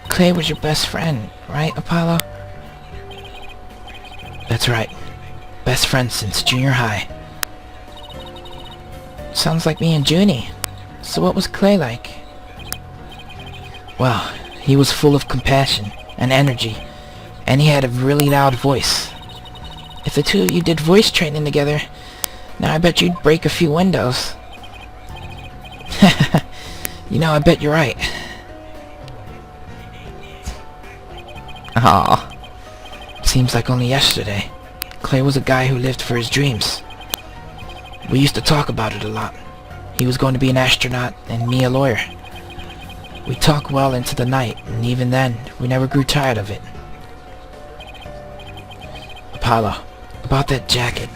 Clay was your best friend, right, Apollo? That's right. Best friend since junior high. Sounds like me and Junie. So what was Clay like? Well, he was full of compassion and energy, and he had a really loud voice. If the two of you did voice training together, now I bet you'd break a few windows. You know, I bet you're right. Aw. Seems like only yesterday. Clay was a guy who lived for his dreams. We used to talk about it a lot. He was going to be an astronaut, and me a lawyer. We talked well into the night, and even then, we never grew tired of it. Apollo, about that jacket.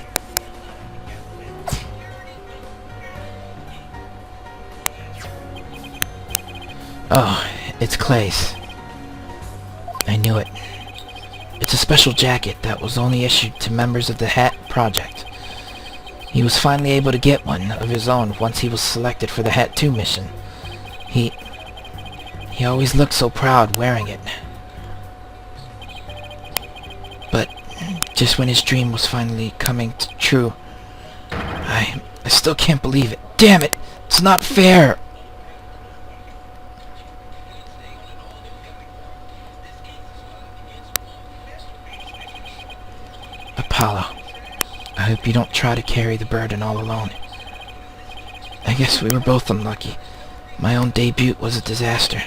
Oh, it's Clay's. I knew it. It's a special jacket that was only issued to members of the Hat Project. He was finally able to get one of his own once he was selected for the Hat 2 mission. He always looked so proud wearing it. But just when his dream was finally coming true, I still can't believe it. Damn it! It's not fair! Apollo, I hope you don't try to carry the burden all alone. I guess we were both unlucky. My own debut was a disaster.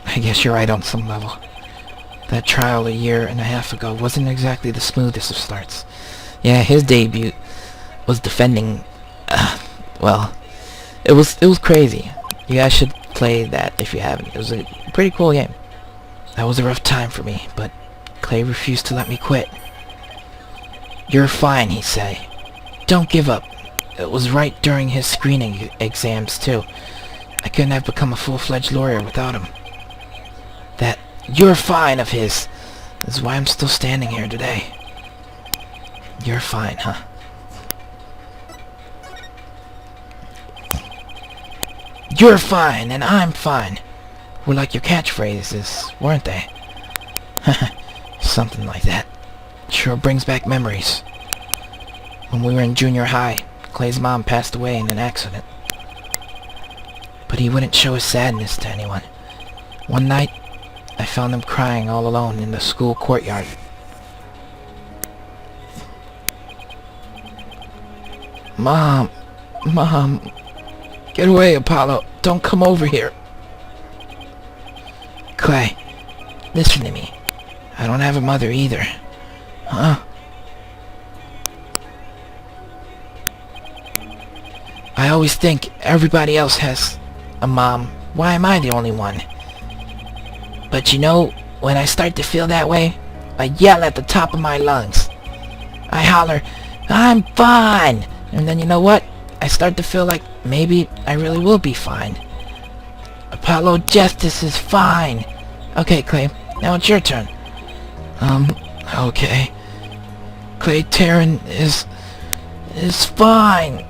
I guess you're right on some level. That trial a year and a half ago wasn't exactly the smoothest of starts. Yeah, his debut was defending... well, it was crazy. You guys should play that if you haven't. It was a pretty cool game. That was a rough time for me, but Clay refused to let me quit. You're fine, he said. Don't give up. It was right during his screening exams, too. I couldn't have become a full-fledged lawyer without him. That "you're fine" of his is why I'm still standing here today. You're fine, huh? You're fine, and I'm fine. Were like your catchphrases, weren't they? Something like that. Sure brings back memories. When we were in junior high, Clay's mom passed away in an accident. But he wouldn't show his sadness to anyone. One night, I found him crying all alone in the school courtyard. Mom! Mom! Get away, Apollo! Don't come over here! Clay, listen to me. I don't have a mother either. Huh? I always think everybody else has a mom. Why am I the only one? But you know, when I start to feel that way, I yell at the top of my lungs. I holler, "I'm fine!" And then you know what? I start to feel like maybe I really will be fine. Apollo Justice is fine. Okay, Clay, now it's your turn. Okay. Clay Terran is fine.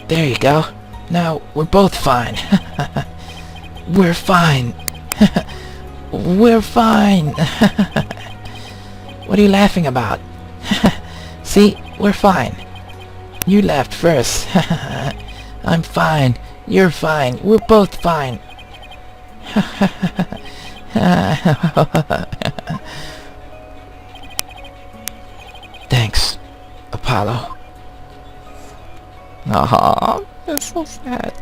There you go. Now we're both fine. We're fine. We're fine. What are you laughing about? See, we're fine. You laughed first. I'm fine. You're fine. We're both fine. Thanks, Apollo. Aw, that's so sad.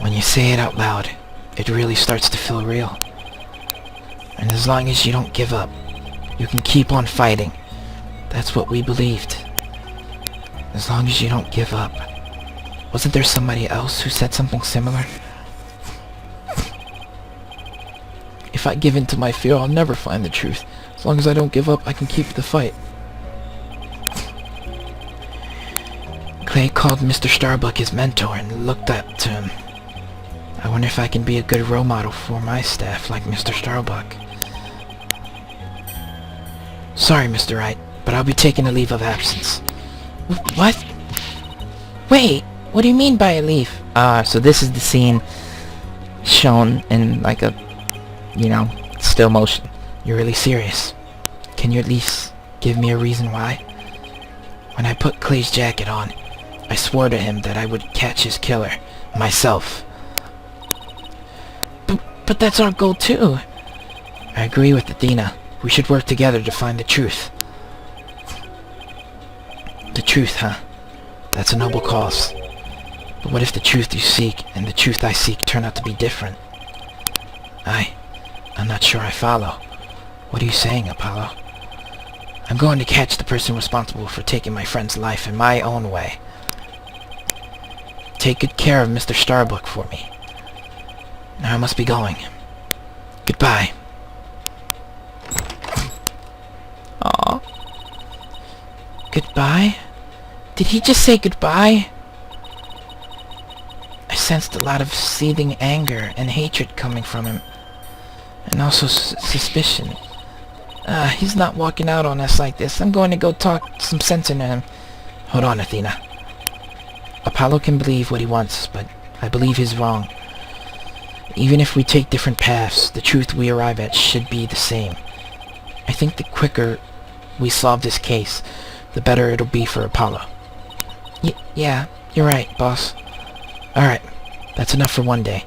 When you say it out loud, it really starts to feel real. And as long as you don't give up, you can keep on fighting. That's what we believed. As long as you don't give up. Wasn't there somebody else who said something similar? If I give in to my fear, I'll never find the truth. As long as I don't give up, I can keep the fight. Clay called Mr. Starbuck his mentor and looked up to him. I wonder if I can be a good role model for my staff like Mr. Starbuck. Sorry, Mr. Wright, but I'll be taking a leave of absence. What? Wait, what do you mean by a leave? So this is the scene shown in like a, you know, still motion. You're really serious. Can you at least give me a reason why? When I put Clay's jacket on, I swore to him that I would catch his killer, myself. But that's our goal too. I agree with Athena. We should work together to find the truth. The truth, huh? That's a noble cause. But what if the truth you seek and the truth I seek turn out to be different? I'm not sure I follow. What are you saying, Apollo? I'm going to catch the person responsible for taking my friend's life in my own way. Take good care of Mr. Starbuck for me. Now I must be going. Goodbye. Aw. Goodbye? Did he just say goodbye? I sensed a lot of seething anger and hatred coming from him. And also suspicion. He's not walking out on us like this. I'm going to go talk some sense into him. Hold on, Athena. Apollo can believe what he wants, but I believe he's wrong. Even if we take different paths, the truth we arrive at should be the same. I think the quicker we solve this case, the better it'll be for Apollo. Yeah, you're right, boss. Alright, that's enough for one day.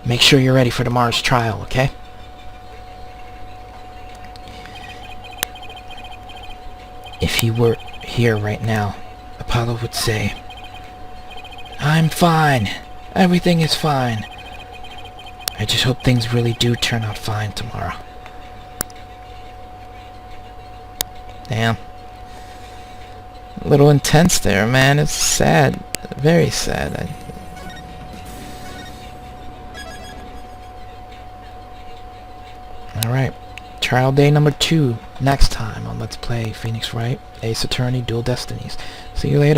Make sure you're ready for tomorrow's trial, okay? If he were here right now, Apollo would say, I'm fine. Everything is fine. I just hope things really do turn out fine tomorrow. Damn. A little intense there, man. It's sad. Very sad. Alright. Trial day number 2 next time on Let's Play Phoenix Wright Ace Attorney Dual Destinies. See you later.